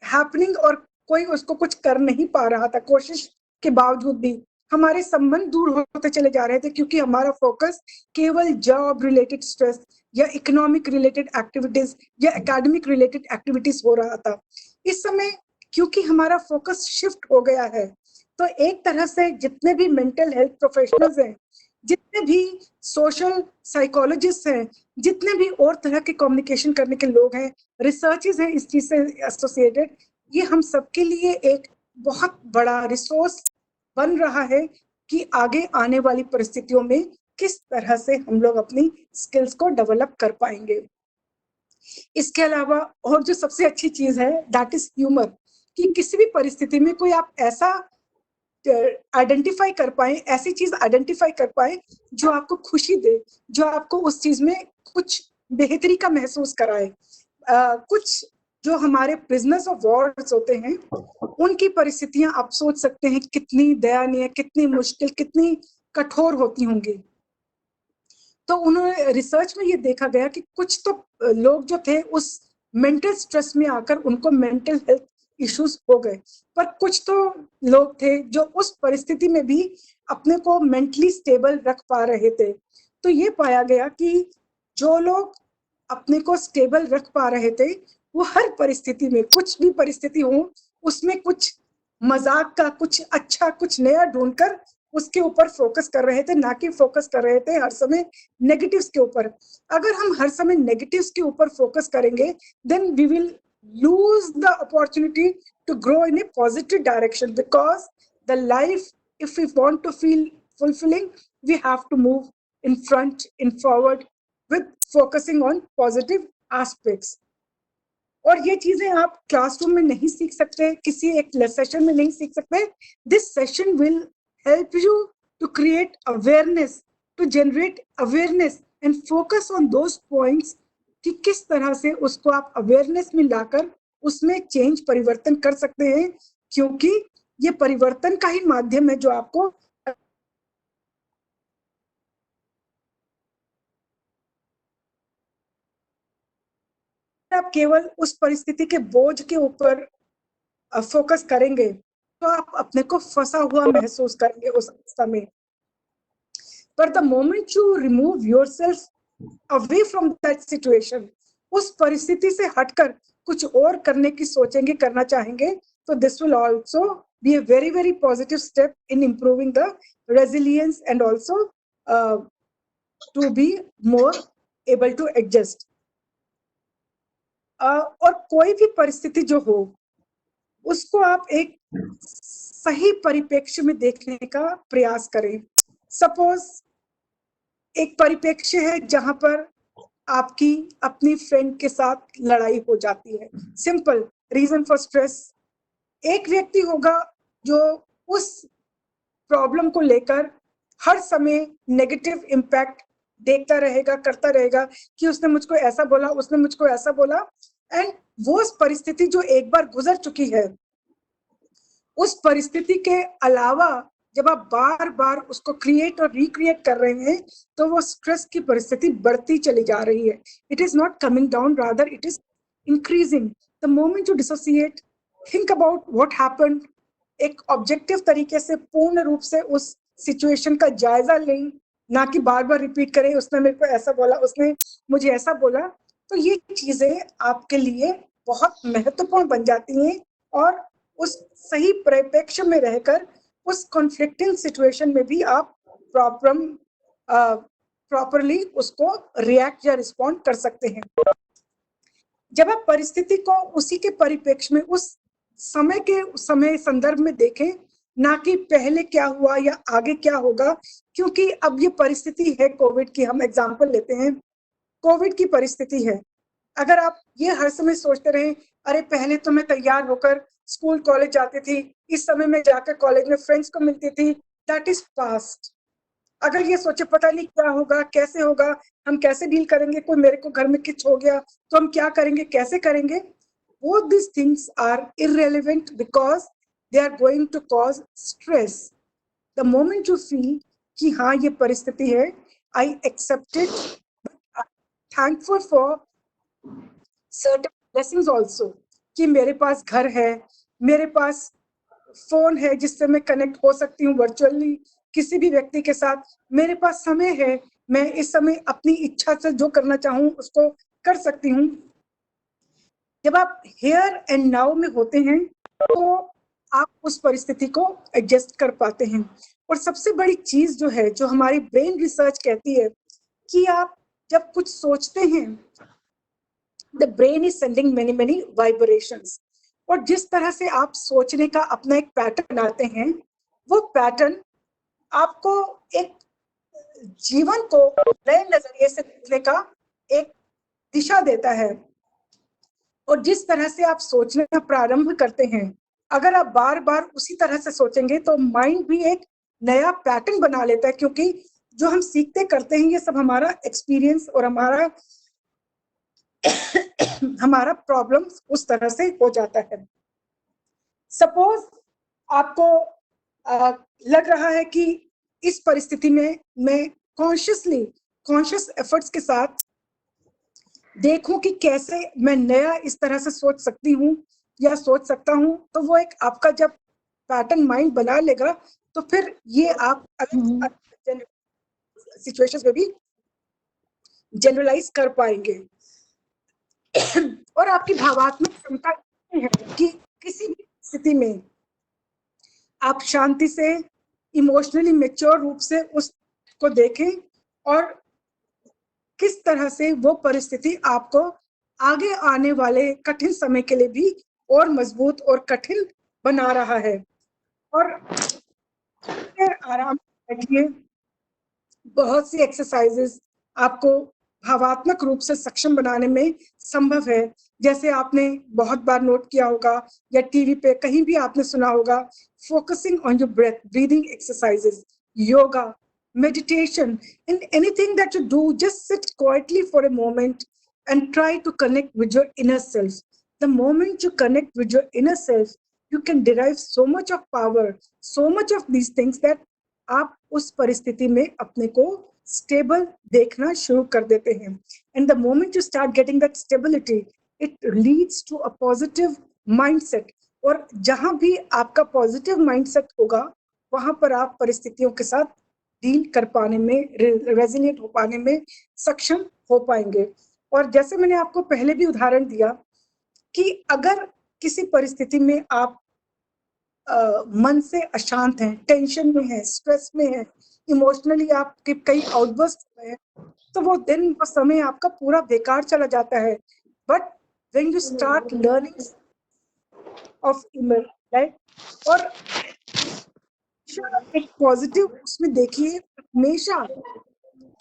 happening, और कोई उसको कुछ कर नहीं पा रहा था। कोशिश के बावजूद भी हमारे संबंध दूर होते चले जा रहे थे, क्योंकि हमारा फोकस केवल जॉब रिलेटेड स्ट्रेस या इकोनॉमिक रिलेटेड एक्टिविटीज या एकेडमिक रिलेटेड एक्टिविटीज हो रहा था। इस समय क्योंकि हमारा फोकस शिफ्ट हो गया है, तो एक तरह से जितने भी मेंटल हेल्थ प्रोफेशनल्स हैं, जितने भी सोशल साइकोलॉजिस्ट हैं, जितने भी और तरह के कम्युनिकेशन करने के लोग हैं, रिसर्चेस हैं इस चीज से एसोसिएटेड, ये हम सबके लिए एक बहुत बड़ा रिसोर्स बन रहा है कि आगे आने वाली परिस्थितियों में किस तरह से हम लोग अपनी स्किल्स को डेवलप कर पाएंगे। इसके अलावा और जो सबसे अच्छी चीज है दैट इज ह्यूमर, कि किसी भी परिस्थिति में कोई आप ऐसा आइडेंटिफाई कर पाए, ऐसी चीज आइडेंटिफाई कर पाए जो आपको खुशी दे, जो आपको उस चीज में कुछ बेहतरी का महसूस कराए। कुछ जो हमारे प्रिजनर्स ऑफ वॉर्स होते हैं, उनकी परिस्थितियां आप सोच सकते हैं कितनी दयनीय, कितनी मुश्किल, कितनी कठोर होती होंगी। तो उन्होंने रिसर्च में ये देखा गया कि कुछ तो लोग जो थे उस मेंटल स्ट्रेस में आकर उनको मेंटल हेल्थ इश्यूज हो गए, पर कुछ तो लोग थे जो उस परिस्थिति में भी अपने को मेंटली स्टेबल रख पा रहे थे। तो ये पाया गया कि जो लोग अपने को स्टेबल रख पा रहे थे, वो हर परिस्थिति में, कुछ भी परिस्थिति हो, उसमें कुछ मजाक का, कुछ अच्छा, कुछ नया ढूंढकर उसके ऊपर फोकस कर रहे थे, ना कि फोकस कर रहे थे हर समय नेगेटिव्स के ऊपर। अगर हम हर समय नेगेटिव्स के ऊपर फोकस करेंगे, then we will lose the opportunity to grow in a positive direction, because the life, if we want to feel fulfilling, we have to move in front, in forward, with focusing on positive aspects. और ये चीजें आप क्लासरूम में नहीं सीख सकते, किसी एक सेशन में नहीं सीख सकते। This session will help you to create awareness, to generate awareness and focus on those points, कि किस तरह से उसको आप अवेयरनेस में लाकर उसमें चेंज, परिवर्तन कर सकते हैं, क्योंकि ये परिवर्तन का ही माध्यम है जो आपको, आप केवल उस परिस्थिति के बोझ के ऊपर फोकस करेंगे तो आप अपने को फंसा हुआ महसूस करेंगे उस अवस्था में। पर the moment you remove yourself away from that situation, उस परिस्थिति से हटकर कुछ और करने की सोचेंगे, करना चाहेंगे, तो this will also be a very very positive step in improving the resilience and also to be more able to adjust. और कोई भी परिस्थिति जो हो, उसको आप एक सही परिप्रेक्ष्य में देखने का प्रयास करें। सपोज एक परिप्रेक्ष्य है जहां पर आपकी अपनी फ्रेंड के साथ लड़ाई हो जाती है, सिंपल रीजन फॉर स्ट्रेस। एक व्यक्ति होगा जो उस प्रॉब्लम को लेकर हर समय नेगेटिव इम्पैक्ट देखता रहेगा, करता रहेगा कि उसने मुझको ऐसा बोला, उसने मुझको ऐसा बोला। एंड वो परिस्थिति जो एक बार गुजर चुकी है, उस परिस्थिति के अलावा जब आप बार बार उसको क्रिएट और रिक्रिएट कर रहे हैं, तो वो स्ट्रेस की परिस्थिति बढ़ती चली जा रही है। It is not coming down, rather it is increasing. The moment you dissociate, think about what happened, एक ऑब्जेक्टिव तरीके से पूर्ण रूप से उस सिचुएशन का जायजा लें, ना कि बार बार रिपीट करें उसने मेरे को ऐसा बोला, उसने मुझे ऐसा बोला। तो ये चीजें आपके लिए बहुत महत्वपूर्ण बन जाती हैं, और उस सही परिप्रेक्ष्य में रहकर उस कॉन्फ्लिक्टिंग सिचुएशन में भी आप प्रॉपरली उसको रिएक्ट या रिस्पॉन्ड कर सकते हैं। जब आप परिस्थिति को उसी के परिप्रेक्ष्य में, उस समय के समय संदर्भ में देखें, ना कि पहले क्या हुआ या आगे क्या होगा, क्योंकि अब ये परिस्थिति है कोविड की, हम एग्जाम्पल लेते हैं, कोविड की परिस्थिति है। अगर आप ये हर समय सोचते रहे, अरे पहले तो मैं तैयार होकर स्कूल कॉलेज जाती थी, इस समय में जाकर कॉलेज में फ्रेंड्स को मिलती थी, दैट इज पास्ट। अगर ये सोचे पता नहीं क्या होगा, कैसे होगा, हम कैसे डील करेंगे, कोई मेरे को घर में कुछ हो गया तो हम क्या करेंगे, कैसे करेंगे, both these things are irrelevant because they are going to cause stress. The moment you feel कि हाँ ये परिस्थिति है, I accept it, but I'm thankful for certain blessings also, कि मेरे पास घर है, मेरे पास फोन है जिससे मैं कनेक्ट हो सकती हूँ वर्चुअली किसी भी व्यक्ति के साथ, मेरे पास समय है, मैं इस समय अपनी इच्छा से जो करना चाहूँ उसको कर सकती हूँ। जब आप हियर एंड नाउ में होते हैं तो आप उस परिस्थिति को एडजस्ट कर पाते हैं। और सबसे बड़ी चीज जो है, जो हमारी ब्रेन रिसर्च कहती है, कि आप जब कुछ सोचते हैं, the brain is sending many many vibrations, और जिस तरह से आप सोचने का अपना एक पैटर्न बनाते हैं, वो पैटर्न आपको एक जीवन को नए नजरिए से देखने का एक दिशा देता है। और जिस तरह से आप सोचना प्रारंभ करते हैं, अगर आप बार बार उसी तरह से सोचेंगे तो माइंड भी एक नया पैटर्न बना लेता है, क्योंकि जो हम सीखते करते हैं ये सब हमारा एक्सपीरियंस और हमारा प्रॉब्लम उस तरह से हो जाता है। सपोज आपको लग रहा है कि इस परिस्थिति में मैं कॉन्शियस एफर्ट्स के साथ देखूं कि कैसे मैं नया इस तरह से सोच सकती हूँ या सोच सकता हूँ, तो वो एक आपका जब पैटर्न माइंड बना लेगा, तो फिर ये आप अलग सिचुएशंस में भी जनरलाइज कर पाएंगे। और आपकी भावात्मक क्षमता है कि किसी भी स्थिति में आप शांति से, इमोशनली मेच्योर रूप से उसको देखें, और किस तरह से वो परिस्थिति आपको आगे आने वाले कठिन समय के लिए भी और मजबूत और कठिन बना रहा है। और आराम से बैठिए, बहुत सी एक्सरसाइजेस आपको भावात्मक रूप से सक्षम बनाने में संभव है। जैसे आपने बहुत बार नोट किया होगा या टीवी पे कहीं भी आपने सुना होगा, focusing on your breath, breathing exercises, yoga, meditation, in anything that you do, just sit quietly for a moment and try to connect with your inner self. The moment you connect with your inner self, you can derive so much of power, so much of these things that आप उस परिस्थिति में अपने को स्टेबल देखना शुरू कर देते हैं। And the moment you start getting that stability, it leads to a positive mindset. और जहां भी आपका पॉजिटिव माइंडसेट होगा, वहां पर आप परिस्थितियों के साथ डील कर पाने में, रेजिलिएंट हो पाने में सक्षम हो पाएंगे। और जैसे मैंने आपको पहले भी उदाहरण दिया कि अगर किसी परिस्थिति में आप मन से अशांत हैं, टेंशन में है, स्ट्रेस में है, इमोशनली आपके कई आउटबर्स्ट हो रहे हैं, तो वो दिन वो समय आपका पूरा बेकार चला जाता है। But when you start learning of inner life, और एक पॉजिटिव उसमें देखिए हमेशा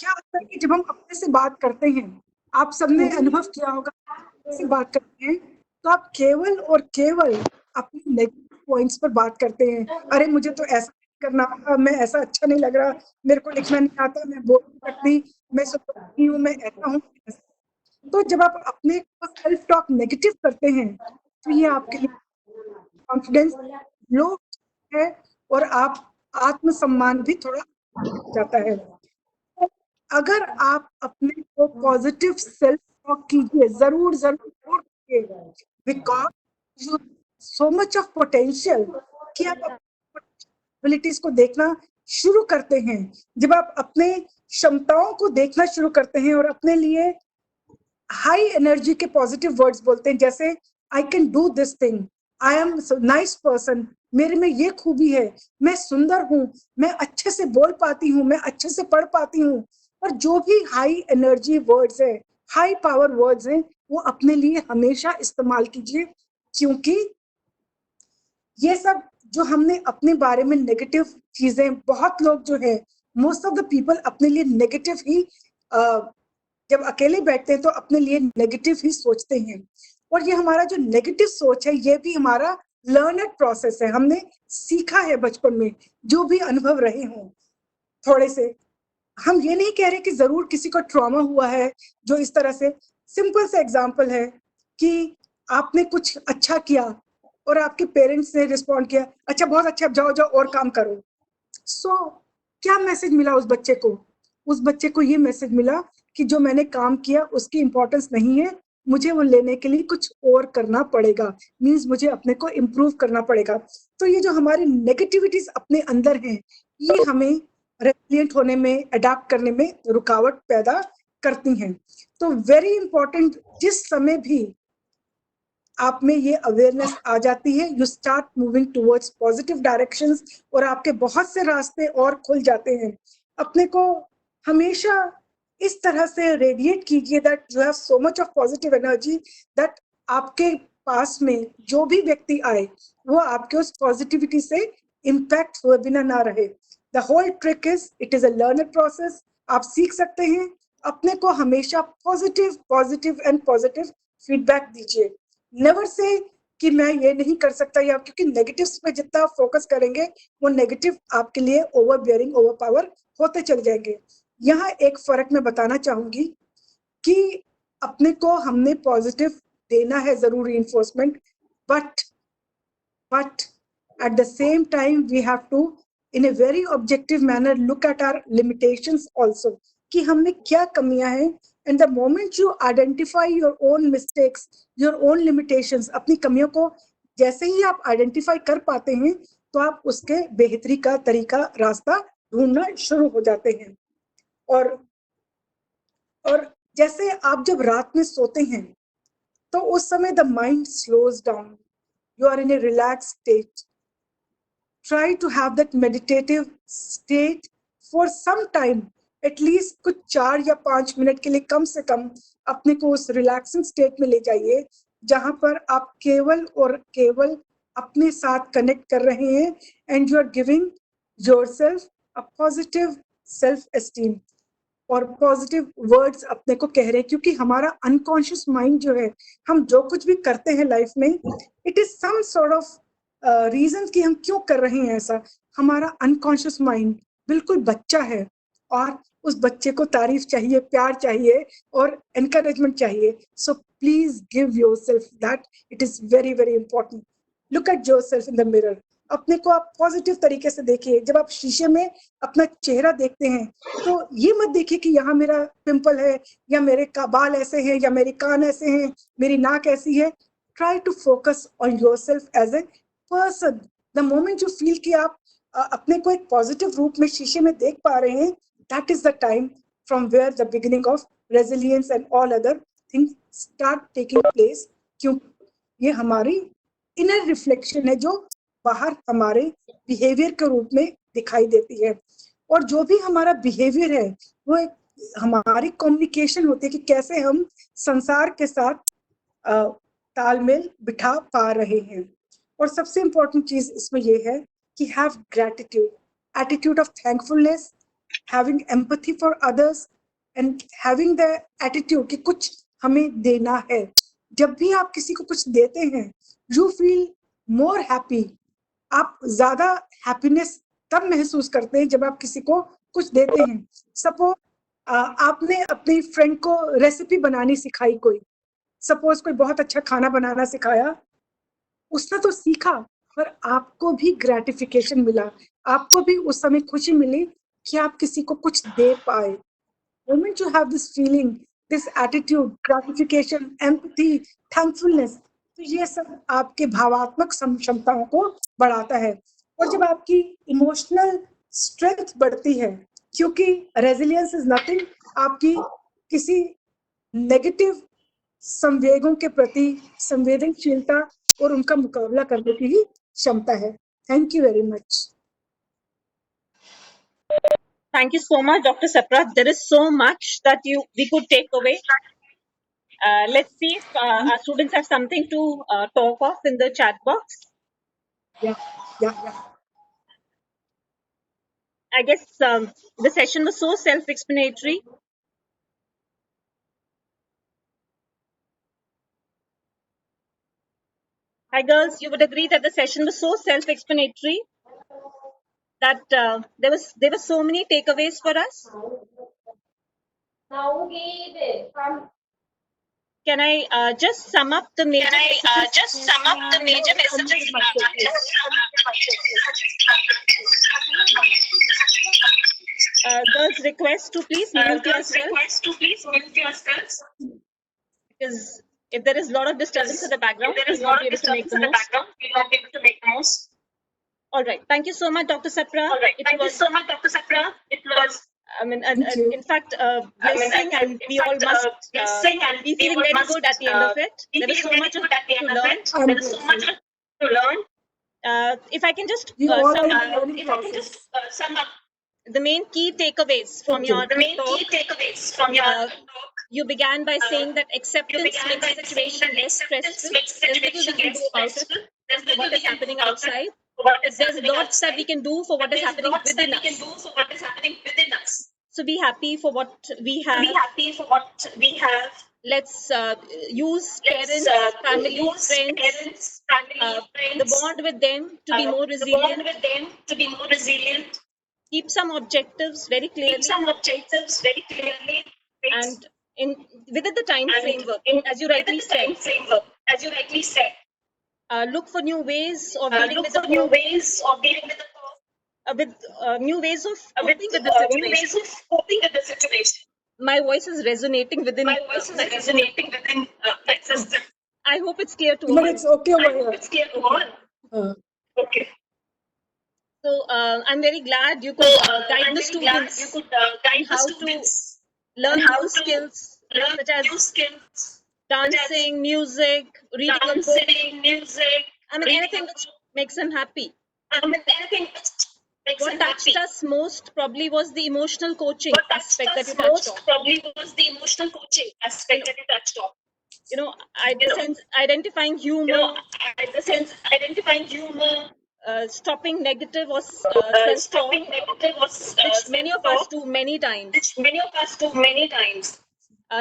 क्या होता है कि जब हम अपने से बात करते हैं, आप सबने अनुभव किया होगा, से बात करते हैं तो आप केवल और केवल अपने नेगेटिव पॉइंट्स पर बात करते हैं। अरे मुझे तो ऐसा नहीं करना आता, मैं ऐसा अच्छा नहीं लग रहा, मेरे को लिखना नहीं आता, मैं बोल नहीं सकती, मैं सुपरस्टार हूँ, मैं ऐसा हूँ, ऐसा। तो जब आप अपने सेल्फ टॉक नेगेटिव करते हैं तो ये आपके लिए कॉन्फिडेंस लो है और आप आत्मसम्मान भी थोड़ा जाता है। तो अगर आप अपने को पॉजिटिव सेल्फ टॉक कीजिए, जरूर जरूर जरूर कीजिए, because you so much of potential कि आप एबिलिटीज को देखना शुरू करते हैं। जब आप अपने क्षमताओं को देखना शुरू करते हैं और अपने लिए हाई एनर्जी के पॉजिटिव वर्ड्स बोलते हैं, जैसे I can do this thing, I am nice person, मेरे में ये खूबी है, मैं सुंदर हूँ, मैं अच्छे से बोल पाती हूँ, मैं अच्छे से पढ़ पाती हूँ। और जो भी हाई एनर्जी वर्ड्स है, हाई पावर वर्ड्स हैं, वो अपने लिए हमेशा इस्तेमाल कीजिए, क्योंकि ये सब जो हमने अपने बारे में नेगेटिव चीजें, बहुत लोग जो है, मोस्ट ऑफ द पीपल अपने लिए नेगेटिव ही जब अकेले बैठते हैं तो अपने लिए नेगेटिव ही सोचते हैं। और ये हमारा जो नेगेटिव सोच है, ये भी हमारा लर्नड प्रोसेस है, हमने सीखा है बचपन में, जो भी अनुभव रहे हों थोड़े से। हम ये नहीं कह रहे कि जरूर किसी को ट्रॉमा हुआ है जो इस तरह से। सिंपल सा एग्जांपल है कि आपने कुछ अच्छा किया और आपके पेरेंट्स ने रिस्पॉन्ड किया, अच्छा बहुत अच्छा, जाओ जाओ और काम करो। सो क्या मैसेज मिला उस बच्चे को? उस बच्चे को ये मैसेज मिला कि जो मैंने काम किया उसकी इंपॉर्टेंस नहीं है, मुझे वो लेने के लिए कुछ और करना पड़ेगा, मींस मुझे अपने को इम्प्रूव करना पड़ेगा। तो ये जो हमारी नेगेटिविटीज अपने अंदर हैं, ये हमें रेसिलिएंट होने में, अडाप्ट करने में रुकावट पैदा करती हैं। तो वेरी इंपॉर्टेंट, जिस समय भी आप में ये अवेयरनेस आ जाती है, you start moving towards positive directions, और आपके बहुत से रास्ते और खुल जाते हैं। अपने को हमेशा इस तरह से रेडिएट कीजिए that you have so much of positive energy, that आपके पास में जो भी व्यक्ति आए वो आपके उस पॉजिटिविटी से इम्पैक्ट हुए बिना ना रहे। The whole trick is, it is a learner process. आप सीख सकते हैं। अपने को हमेशा positive positive and positive feedback दीजिए। नेवर से कि मैं ये नहीं कर सकता, या क्योंकि नेगेटिव्स पे जितना आप फोकस करेंगे वो नेगेटिव आपके लिए ओवर बियरिंग, ओवर पावर होते चले जाएंगे। यहाँ एक फर्क मैं बताना चाहूंगी कि अपने को हमने पॉजिटिव देना है जरूर reinforcement, but at the same time we have to in a very objective manner look at our limitations also, कि हमें क्या कमियां हैं। and the moment you identify your own mistakes, your own limitations, अपनी कमियों को जैसे ही आप आइडेंटिफाई कर पाते हैं तो आप उसके बेहतरी का तरीका, रास्ता ढूंढना शुरू हो जाते हैं। और जैसे आप जब रात में सोते हैं तो उस समय the mind slows down, you are in a relaxed state. Try to have that meditative state for some time, at least कुछ 4 या 5 मिनट के लिए कम से कम अपने को उस रिलैक्सिंग स्टेट में ले जाइए, जहां पर आप केवल और केवल अपने साथ कनेक्ट कर रहे हैं, and you are giving yourself a positive self esteem और पॉजिटिव वर्ड्स अपने को कह रहे हैं। क्योंकि हमारा अनकॉन्शियस माइंड जो है, हम जो कुछ भी करते हैं लाइफ में, it is some sort of reason कि हम क्यों कर रहे हैं ऐसा। हमारा अनकॉन्शियस माइंड बिल्कुल बच्चा है, और उस बच्चे को तारीफ चाहिए, प्यार चाहिए और एनकरेजमेंट चाहिए। So please give yourself that, it is very very important. Look at yourself in the mirror. अपने को आप पॉजिटिव तरीके से देखिए। जब आप शीशे में अपना चेहरा देखते हैं तो ये मत देखिए कि यहाँ मेरा पिंपल है, या मेरे बाल ऐसे हैं, या मेरे कान ऐसे हैं, मेरी नाक ऐसी है। Try to focus on yourself as a person. The moment you feel कि आप अपने को एक पॉजिटिव रूप में शीशे में देख पा रहे हैं, that is the time from where the beginning of resilience and all other things start taking place. क्योंकि ये हमारी इनर रिफ्लेक्शन है जो बाहर हमारे बिहेवियर के रूप में दिखाई देती है। और जो भी हमारा बिहेवियर है वो एक हमारी कम्युनिकेशन होती है कि कैसे हम संसार के साथ तालमेल बिठा पा रहे हैं। और सबसे इंपॉर्टेंट चीज इसमें ये है कि have gratitude, attitude of thankfulness, having empathy for others, and having the attitude कि कुछ हमें देना है. जब भी आप किसी को कुछ देते हैं, you feel more happy. आप ज्यादा हैप्पीनेस तब महसूस करते हैं जब आप किसी को कुछ देते हैं. सपोज आपने अपनी फ्रेंड को रेसिपी बनानी सिखाई, कोई सपोज कोई बहुत अच्छा खाना बनाना सिखाया, उसने तो सीखा पर आपको भी ग्रेटिफिकेशन मिला, आपको भी उस समय खुशी मिली कि आप किसी को कुछ दे पाए. Moment you have this feeling, this attitude, gratification, empathy, thankfulness, तो ये सब आपके भावात्मक क्षमताओं को बढ़ाता है. और जब आपकी इमोशनल स्ट्रेंथ बढ़ती है, क्योंकि रेजिलियंस इज नथिंग, आपकी किसी नेगेटिव संवेगों के प्रति संवेदनशीलता और उनका मुकाबला करने की ही क्षमता है. Thank you very much. Thank you so much, Dr. Sapra. There is so much that we could take away. Let's see if our students have something to talk of in the chat box. Yeah. I guess the session was so self-explanatory. Hi, girls. You would agree that the session was so self-explanatory that there were so many takeaways for us. Can I just sum up the major messages? Girls, request to please mute yourselves. Because if there is a lot of disturbance in the background, we will not be able to make the most. All right. Thank you so much, Dr. Sapra. It was, I mean, in fact, blessing, and we all must be feeling very good at the end of it. There is so much to learn. If I can just sum up the main key takeaways from your talk. You began by saying that acceptance makes the situation less stressful. There's little we can do about it, what is happening outside. There's lots that we can do for what is happening within us. So be happy for what we have. Let's use parents, family, friends, the bond with them to be more resilient. Keep some objectives very clearly. And within the time framework, as you rightly said. Look for new ways of dealing with the new ways of coping with the situation. My voice is resonating within my system. I hope it's clear to all. But it's okay over here. Okay. So I'm very glad you could guide the students how to learn new skills such as dancing, music, reading a book. I mean, anything which makes them happy. What touched us most probably was the emotional coaching aspect that you touched on. You know, identifying humor, stopping negative or self-talk, which many of us do many times.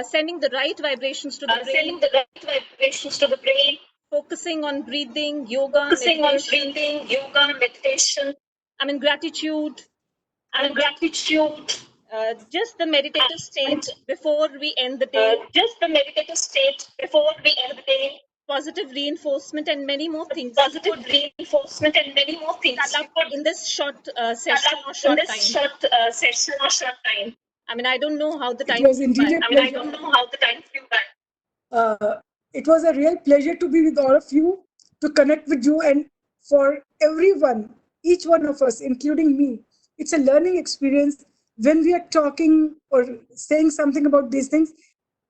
Sending the right vibrations to the brain. Focusing on breathing, yoga, meditation. I mean, gratitude. Just the meditative state before we end the day. Positive reinforcement and many more things. In this short session or short time. I mean, I don't know how the time flew by. It was a real pleasure to be with all of you, to connect with you, and for everyone, each one of us, including me. It's a learning experience. When we are talking or saying something about these things,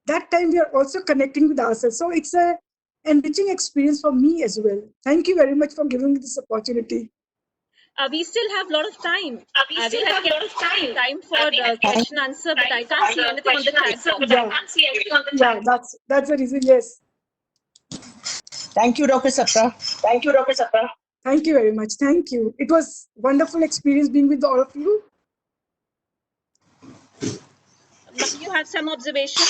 that time we are also connecting with ourselves. So it's a enriching experience for me as well. Thank you very much for giving me this opportunity. We still have a lot of time. We have time for question answer, but I can't see anything on the chat. Yeah, that's the reason. Yes. Thank you, Dr. Sapra. Thank you very much. Thank you. It was wonderful experience being with all of you. Now you have some observations,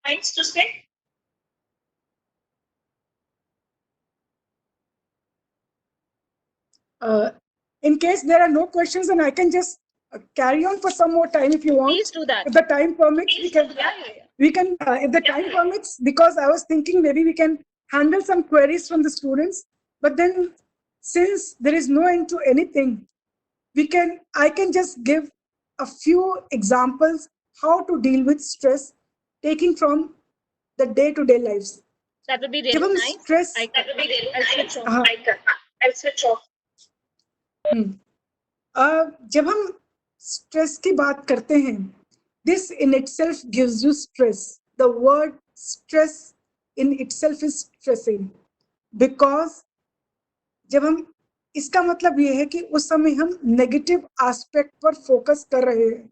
points to say. In case there are no questions, and I can just carry on for some more time if you want. Please do that. If the time permits, we can. We can, if the time permits, because I was thinking maybe we can handle some queries from the students. But then, since there is no end to anything, I can just give a few examples how to deal with stress, taking from the day-to-day lives. That would be जब really हम nice. stress, I'll switch off. जब हम स्ट्रेस की बात करते हैं, this in itself gives you stress. The word stress in itself is stressing, because जब हम, इसका मतलब ये है कि उस समय हम नेगेटिव एस्पेक्ट पर फोकस कर रहे हैं.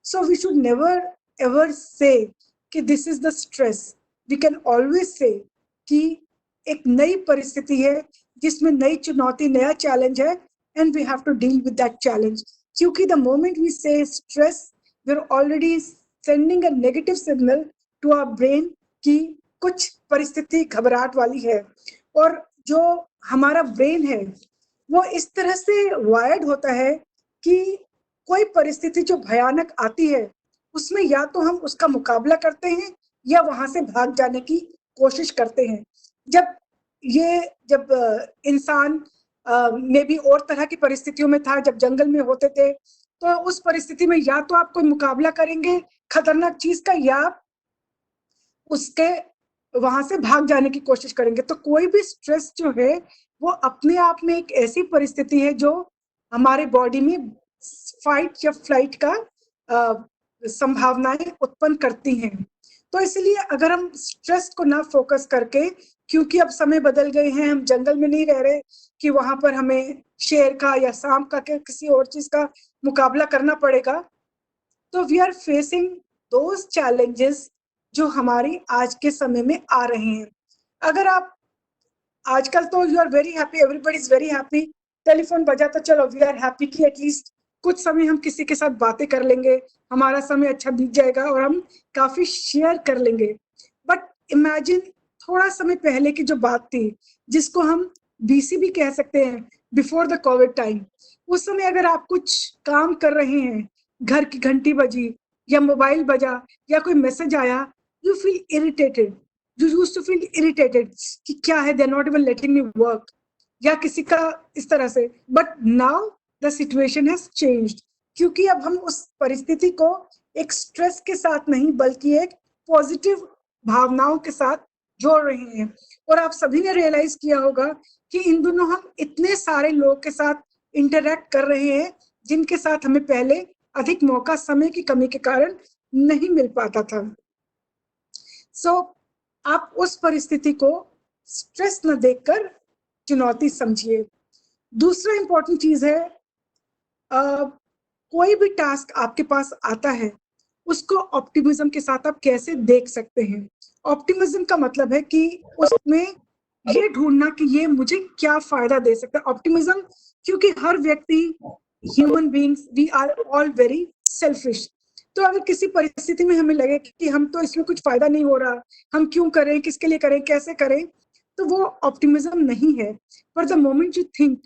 So we should never ever say कि this is the stress. We can always say कि एक नई परिस्थिति है जिसमें नई चुनौती, नया चैलेंज है, and we have to deal with that challenge. क्योंकि the moment we say stress, we're already sending a negative signal to our brain कि कुछ परिस्थिति घबराहट वाली है. और जो हमारा ब्रेन है वो इस तरह से वायर्ड होता है कि कोई परिस्थिति जो भयानक आती है उसमें या तो हम उसका मुकाबला करते हैं या वहां से भाग जाने की कोशिश करते हैं. जब इंसान में भी और तरह की परिस्थितियों में था, जब जंगल में होते थे, तो उस परिस्थिति में या तो आप कोई मुकाबला करेंगे खतरनाक चीज का, या उसके वहां से भाग जाने की कोशिश करेंगे. तो कोई भी स्ट्रेस जो है वो अपने आप में एक ऐसी परिस्थिति है जो हमारे बॉडी में फाइट या फ्लाइट का संभावनाएं उत्पन्न करती हैं. तो इसलिए अगर हम स्ट्रेस को ना फोकस करके, क्योंकि अब समय बदल गए हैं, हम जंगल में नहीं रह रहे कि वहां पर हमें शेर का या सांप का या किसी और चीज का मुकाबला करना पड़ेगा, तो we are facing those challenges जो हमारी आज के समय में आ रहे हैं. अगर आप आजकल तो you are very happy, everybody is very happy, telephone बजा तो चलो वी आर हैप्पी कि एटलीस्ट कुछ समय हम किसी के साथ बातें कर लेंगे, हमारा समय अच्छा बीत जाएगा और हम काफी शेयर कर लेंगे. बट इमेजिन थोड़ा समय पहले की जो बात थी, जिसको हम बीसी भी कह सकते हैं, बिफोर द कोविड टाइम. उस समय अगर आप कुछ काम कर रहे हैं, घर की घंटी बजी या मोबाइल बजा या कोई मैसेज आया, you feel irritated. You used to feel irritated कि क्या है, they're not even letting me work, या किसी का इस तरह से. But now the situation has changed, क्योंकि अब हम उस परिस्थिति को एक स्ट्रेस के साथ नहीं बल्कि एक पॉजिटिव भावनाओं के साथ जोड़ रहे हैं. और आप सभी ने रियलाइज किया होगा कि इन दोनों हम इतने सारे लोगों के साथ इंटरैक्ट कर रहे हैं जिनके साथ हमें पहले अधिक मौका समय की कमी के कारण नहीं मिल पाता था. सो आप उस परिस्थिति को स्ट्रेस न देखकर चुनौती समझिए. दूसरा इंपॉर्टेंट चीज है, कोई भी टास्क आपके पास आता है उसको ऑप्टिमिज्म के साथ आप कैसे देख सकते हैं. ऑप्टिमिज्म का मतलब है कि उसमें ये ढूंढना कि ये मुझे क्या फायदा दे सकता है. ऑप्टिमिज्म, क्योंकि हर व्यक्ति, human beings, we are all very selfish. तो अगर किसी परिस्थिति में हमें लगे कि हम तो इसमें कुछ फायदा नहीं हो रहा, हम क्यों करें, किसके लिए करें, कैसे करें, तो वो ऑप्टिमिज्म नहीं है. पर द मोमेंट यू थिंक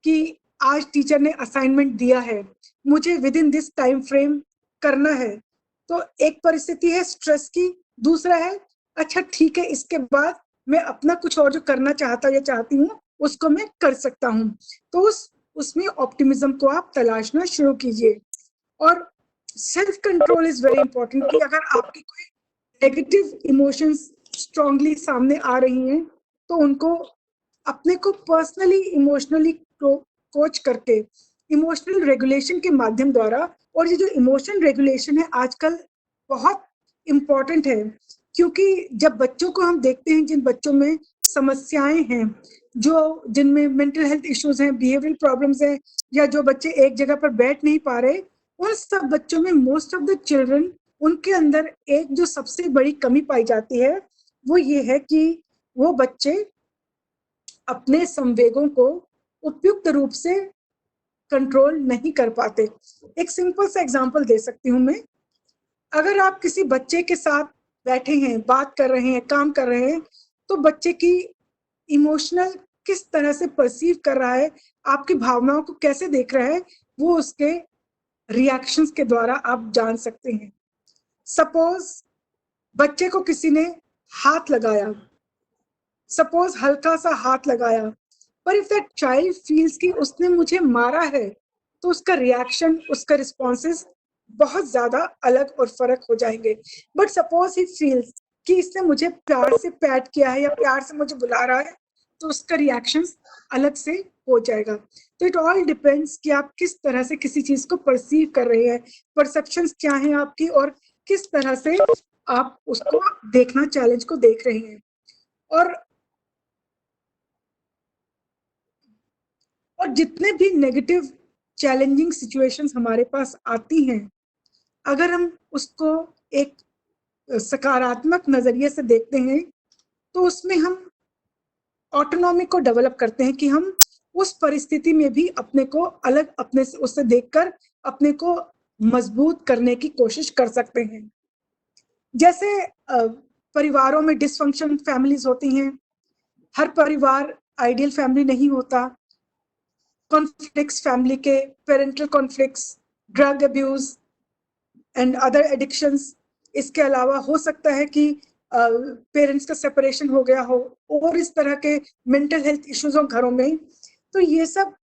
कि आज टीचर ने असाइनमेंट दिया है, मुझे with in this time frame करना है, तो एक परिस्थिति है स्ट्रेस की. दूसरा है अच्छा ठीक है, इसके बाद मैं अपना कुछ और जो करना चाहता या चाहती हूँ उसको मैं कर सकता हूँ. तो उसमें ऑप्टिमिज्म को आप तलाशना शुरू कीजिए. और self control is very important कि अगर आपकी कोई नेगेटिव इमोशंस स्ट्रांगली सामने आ रही हैं तो उनको अपने को पर्सनली इमोशनली कोच करके, इमोशनल रेगुलेशन के माध्यम द्वारा. और ये जो इमोशन रेगुलेशन है आजकल बहुत इम्पोर्टेंट है, क्योंकि जब बच्चों को हम देखते हैं, जिन बच्चों में समस्याएं हैं, जिनमें मेंटल हेल्थ इश्यूज हैं, बिहेवियरल प्रॉब्लम्स हैं, या जो बच्चे एक जगह पर बैठ नहीं पा रहे, उन सब बच्चों में मोस्ट ऑफ द चिल्ड्रन, उनके अंदर एक जो सबसे बड़ी कमी पाई जाती है वो ये है कि वो बच्चे अपने संवेगों को उपयुक्त रूप से कंट्रोल नहीं कर पाते। एक सिंपल सा एग्जांपल दे सकती हूँ मैं। अगर आप किसी बच्चे के साथ बैठे हैं, बात कर रहे हैं, काम कर रहे हैं, तो बच्चे की इमोशनल किस तरह से परसीव कर रहा है, आपकी भावनाओं को कैसे देख रहा है, वो उसके रिएक्शंस के द्वारा आप जान सकते हैं। सपोज बच्चे को किसी ने हाथ लगाया, सपोज हल्का सा हाथ लगाया, पर इफ दैट चाइल्ड फील्स कि उसने मुझे मारा है, तो उसका रिएक्शन, उसका रिस्पॉन्सेस बहुत ज्यादा अलग और फर्क हो जाएंगे। बट सपोज ही फील्स कि इसने मुझे प्यार से पैट किया है या प्यार से मुझे बुला रहा है, तो उसका रिएक्शन अलग से हो जाएगा। तो इट ऑल डिपेंड्स कि आप किस तरह से किसी चीज को परसीव कर रहे हैं, परसेप्शंस क्या हैं आपकी, और किस तरह से आप उसको देखना, चैलेंज को देख रहे हैं। और जितने भी नेगेटिव चैलेंजिंग सिचुएशंस हमारे पास आती हैं, अगर हम उसको एक सकारात्मक नजरिए से देखते हैं, तो उसमें हम ऑटोनॉमी को डेवलप करते हैं कि हम उस परिस्थिति में भी अपने को अलग, अपने से उससे देखकर अपने को मजबूत करने की कोशिश कर सकते हैं। जैसे परिवारों में डिसफंक्शन फैमिलीज होती हैं, हर परिवार आइडियल फैमिली नहीं होता। कॉन्फ्लिक्ट्स फैमिली के, parental conflicts, drug abuse and other addictions. इसके अलावा हो सकता है कि पेरेंट्स का सेपरेशन हो गया हो, और इस तरह के मेंटल हेल्थ इश्यूज हो घरों में। तो ये सब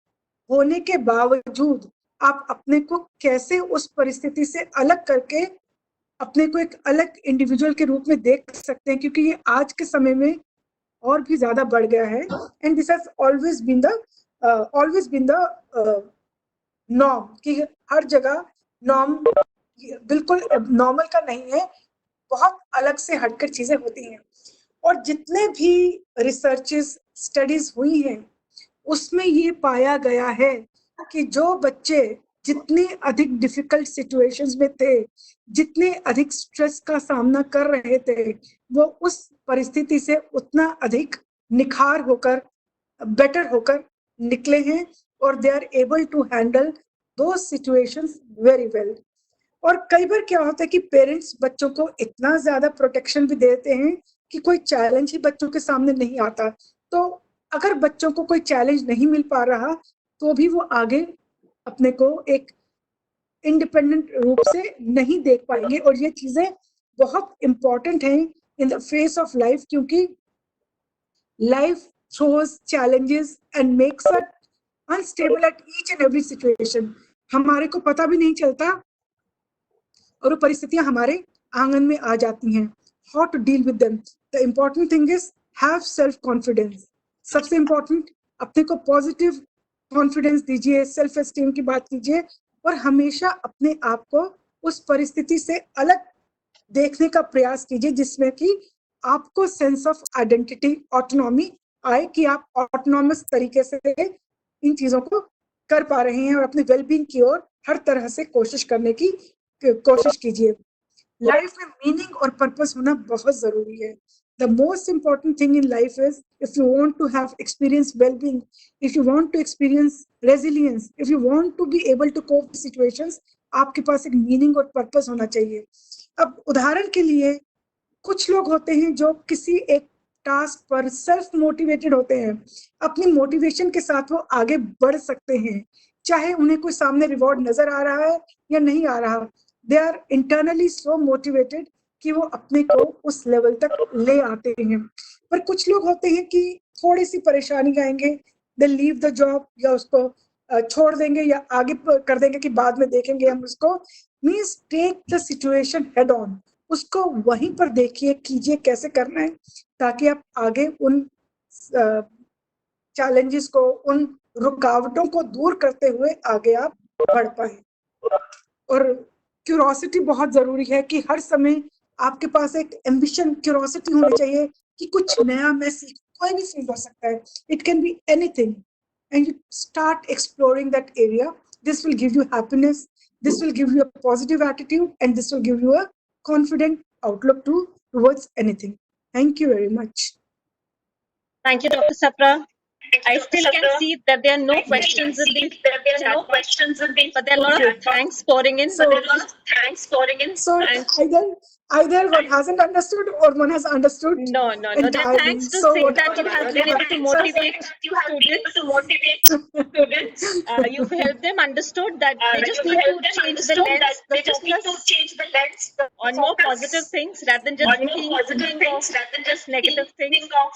होने के बावजूद आप अपने को कैसे उस परिस्थिति से अलग करके अपने को एक अलग इंडिविजुअल के रूप में देख सकते हैं, क्योंकि ये आज के समय में और भी ज्यादा बढ़ गया है। And this has always been the norm, कि हर जगह नॉर्म बिल्कुल नॉर्मल का नहीं है, बहुत अलग से हटकर चीजें होती हैं। और जितने भी रिसर्चेस, स्टडीज हुई हैं, उसमें ये पाया गया है कि जो बच्चे जितने अधिक डिफिकल्ट सिचुएशंस में थे, जितने अधिक स्ट्रेस का सामना कर रहे थे, वो उस परिस्थिति से उतना अधिक निखार होकर, बेटर होकर निकले हैं, और they are able to handle those situations very well. और कई बार क्या होता है कि पेरेंट्स बच्चों को इतना ज्यादा प्रोटेक्शन भी देते हैं कि कोई चैलेंज ही बच्चों के सामने नहीं आता। तो अगर बच्चों को कोई चैलेंज नहीं मिल पा रहा, तो भी वो आगे अपने को एक इंडिपेंडेंट रूप से नहीं देख पाएंगे। और ये चीजें बहुत इंपॉर्टेंट हैं in the face of life, क्योंकि life throws challenges and makes us unstable at each and every situation. हमारे को पता भी नहीं चलता, और वो परिस्थितियां हमारे आंगन में आ जाती हैं। How to deal with them? The important thing is have self confidence. सबसे इम्पोर्टेंट, अपने को पॉजिटिव कॉन्फिडेंस दीजिए, सेल्फ एस्टीम की बात कीजिए, और हमेशा अपने आप को उस परिस्थिति से अलग देखने का प्रयास कीजिए, जिसमें कि आपको सेंस ऑफ आइडेंटिटी, ऑटोनॉमी आए, कि आप ऑटोनॉमस तरीके से इन चीजों को कर पा रहे हैं, और अपने वेलबींग की ओर हर तरह से कोशिश कीजिए। लाइफ में मीनिंग और पर्पस होना बहुत जरूरी है। The most important thing in life is, if you want to have experience well-being, if you want to experience resilience, if you want to be able to cope with situations, आपके पास एक मीनिंग और पर्पस होना चाहिए। अब उदाहरण के लिए, कुछ लोग होते हैं जो किसी एक टास्क पर सेल्फ मोटिवेटेड होते हैं, अपनी मोटिवेशन के साथ वो आगे बढ़ सकते हैं, चाहे उन्हें कोई सामने रिवॉर्ड नजर आ रहा है या नहीं आ रहा। They are internally so motivated कि वो अपने को उस लेवल तक ले आते हैं। पर कुछ लोग होते हैं कि थोड़ी सी परेशानी आएंगे, दे लीव द जॉब, या उसको छोड़ देंगे, या आगे कर देंगे कि बाद में देखेंगे हम उसको। Means take the situation head on, उसको वहीं पर देखिए, कीजिए कैसे करना है, ताकि आप आगे उन चैलेंजेस को, उन रुकावटों को दूर करते हुए आगे आप बढ़ पाए। और क्यूरोसिटी बहुत जरूरी है, कि हर समय आपके पास एक एम्बिशन, क्यूरोसिटी होनी चाहिए कि कुछ नया मैं सीख, कोई भी फील्ड हो सकता है, it can be anything, and you start exploring that area. This will give you happiness, this will give you a positive attitude, and this will give you a confident outlook towards anything. Thank you very much. Thank you, Dr. Sapra. I still can see that there are no questions in the chat box, but there are a lot of thanks pouring in. So either one hasn't understood or one has understood. No. There are entirely. thanks to So say whatever that you have been able to motivate students. You've helped them understood that they just need to change the lens, the focus on more positive things rather than just thinking of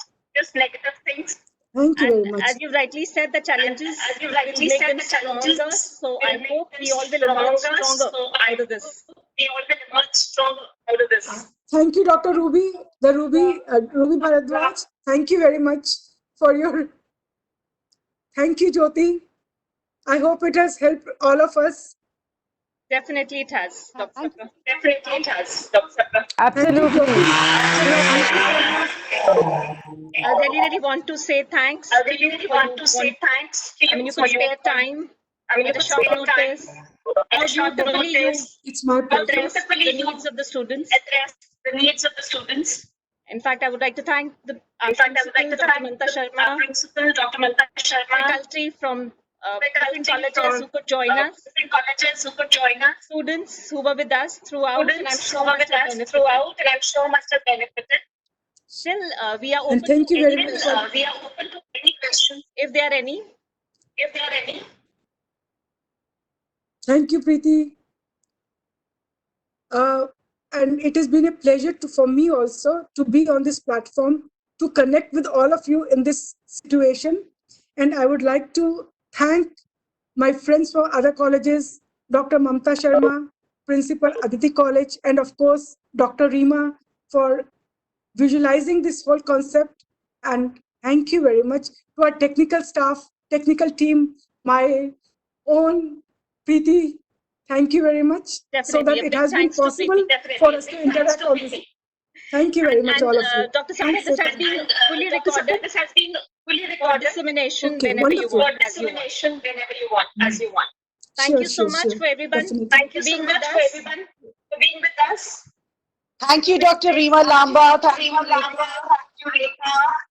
negative things. Thank you very And much. as you rightly said, the challenges will make them stronger. So I hope we all will emerge stronger out of this. Thank you, Dr. Ruby, Ruby Bharadwaj. Thank you very much for your. Thank you, Jyoti. I hope it has helped all of us. Definitely it has, Dr. Sapra. Absolutely. I really want to say thanks. I mean, you could spare time with a short notice. How beautifully you It's my pleasure. address the needs of the students. In fact, I would like to thank the principal, Dr. Mamta Sharma, faculty from different colleges who could join us, students who were with us throughout, and I'm sure must have benefited. Still, we are open And thank to you very any much. questions, if there are any. Thank you, Preeti. And it has been a pleasure for me also to be on this platform, to connect with all of you in this situation. And I would like to thank my friends from other colleges, Dr. Mamta Sharma, Principal Aditi College, and of course, Dr. Rima for visualizing this whole concept. And thank you very much to our technical staff, technical team, my own Preeti. Thank you very much. So that Definitely. A it big has been thanks to possible Preeti. for us to interact on this. Thank you very much, all of you. Dr. Sapra, this has been fully recorded for dissemination Okay, whenever you wonderful. want, as you want. Thank you so much for everyone being with us. Thank you, Dr. Rima Lamba.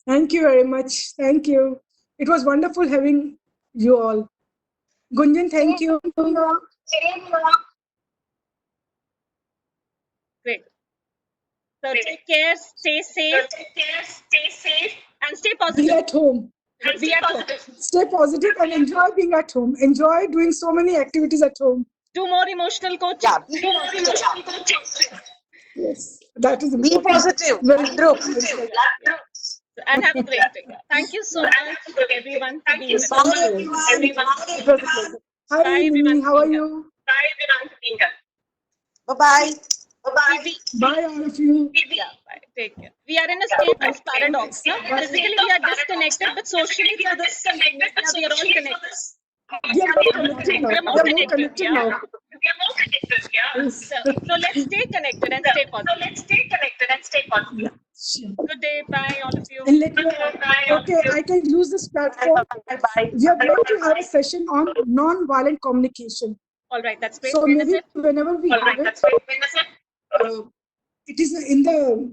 Thank you very much. Thank you. It was wonderful having you all. Gunjan, thank you. Great. So take care, stay safe, and stay Be positive. at home. Be at home. Stay positive and enjoy being at home. Enjoy doing so many activities at home. Do more emotional coaching. Yes, that is Be important. positive. Very Group. And have a great day. Thank you so much, everyone, for being with us. It was a pleasure. Hi, Bye, Mimi. everyone. How are you? Bye-bye. Bye, all of you. Yeah, bye. Take care. We are in a state of paradox. No? Physically, we are disconnected, but socially, through this, we are all connected. We are more connected now. We are more connected, yeah. Yes. So let's stay connected and stay positive. Yeah, sure. Good day. Bye, all of you. And let me, okay, I can use this platform. We are going to have a session on non-violent communication. All right, that's great. So When is maybe it? whenever we have it, it is in the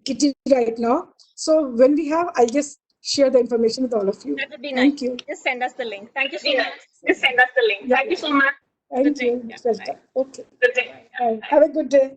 kitty right now. So when we have, I'll just share the information with all of you. That would be Thank nice. you. Just send us the link. Thank you so much. Thank so much. Thank Good day. you. Yeah, Welcome. bye. Okay. Bye. Have a good day.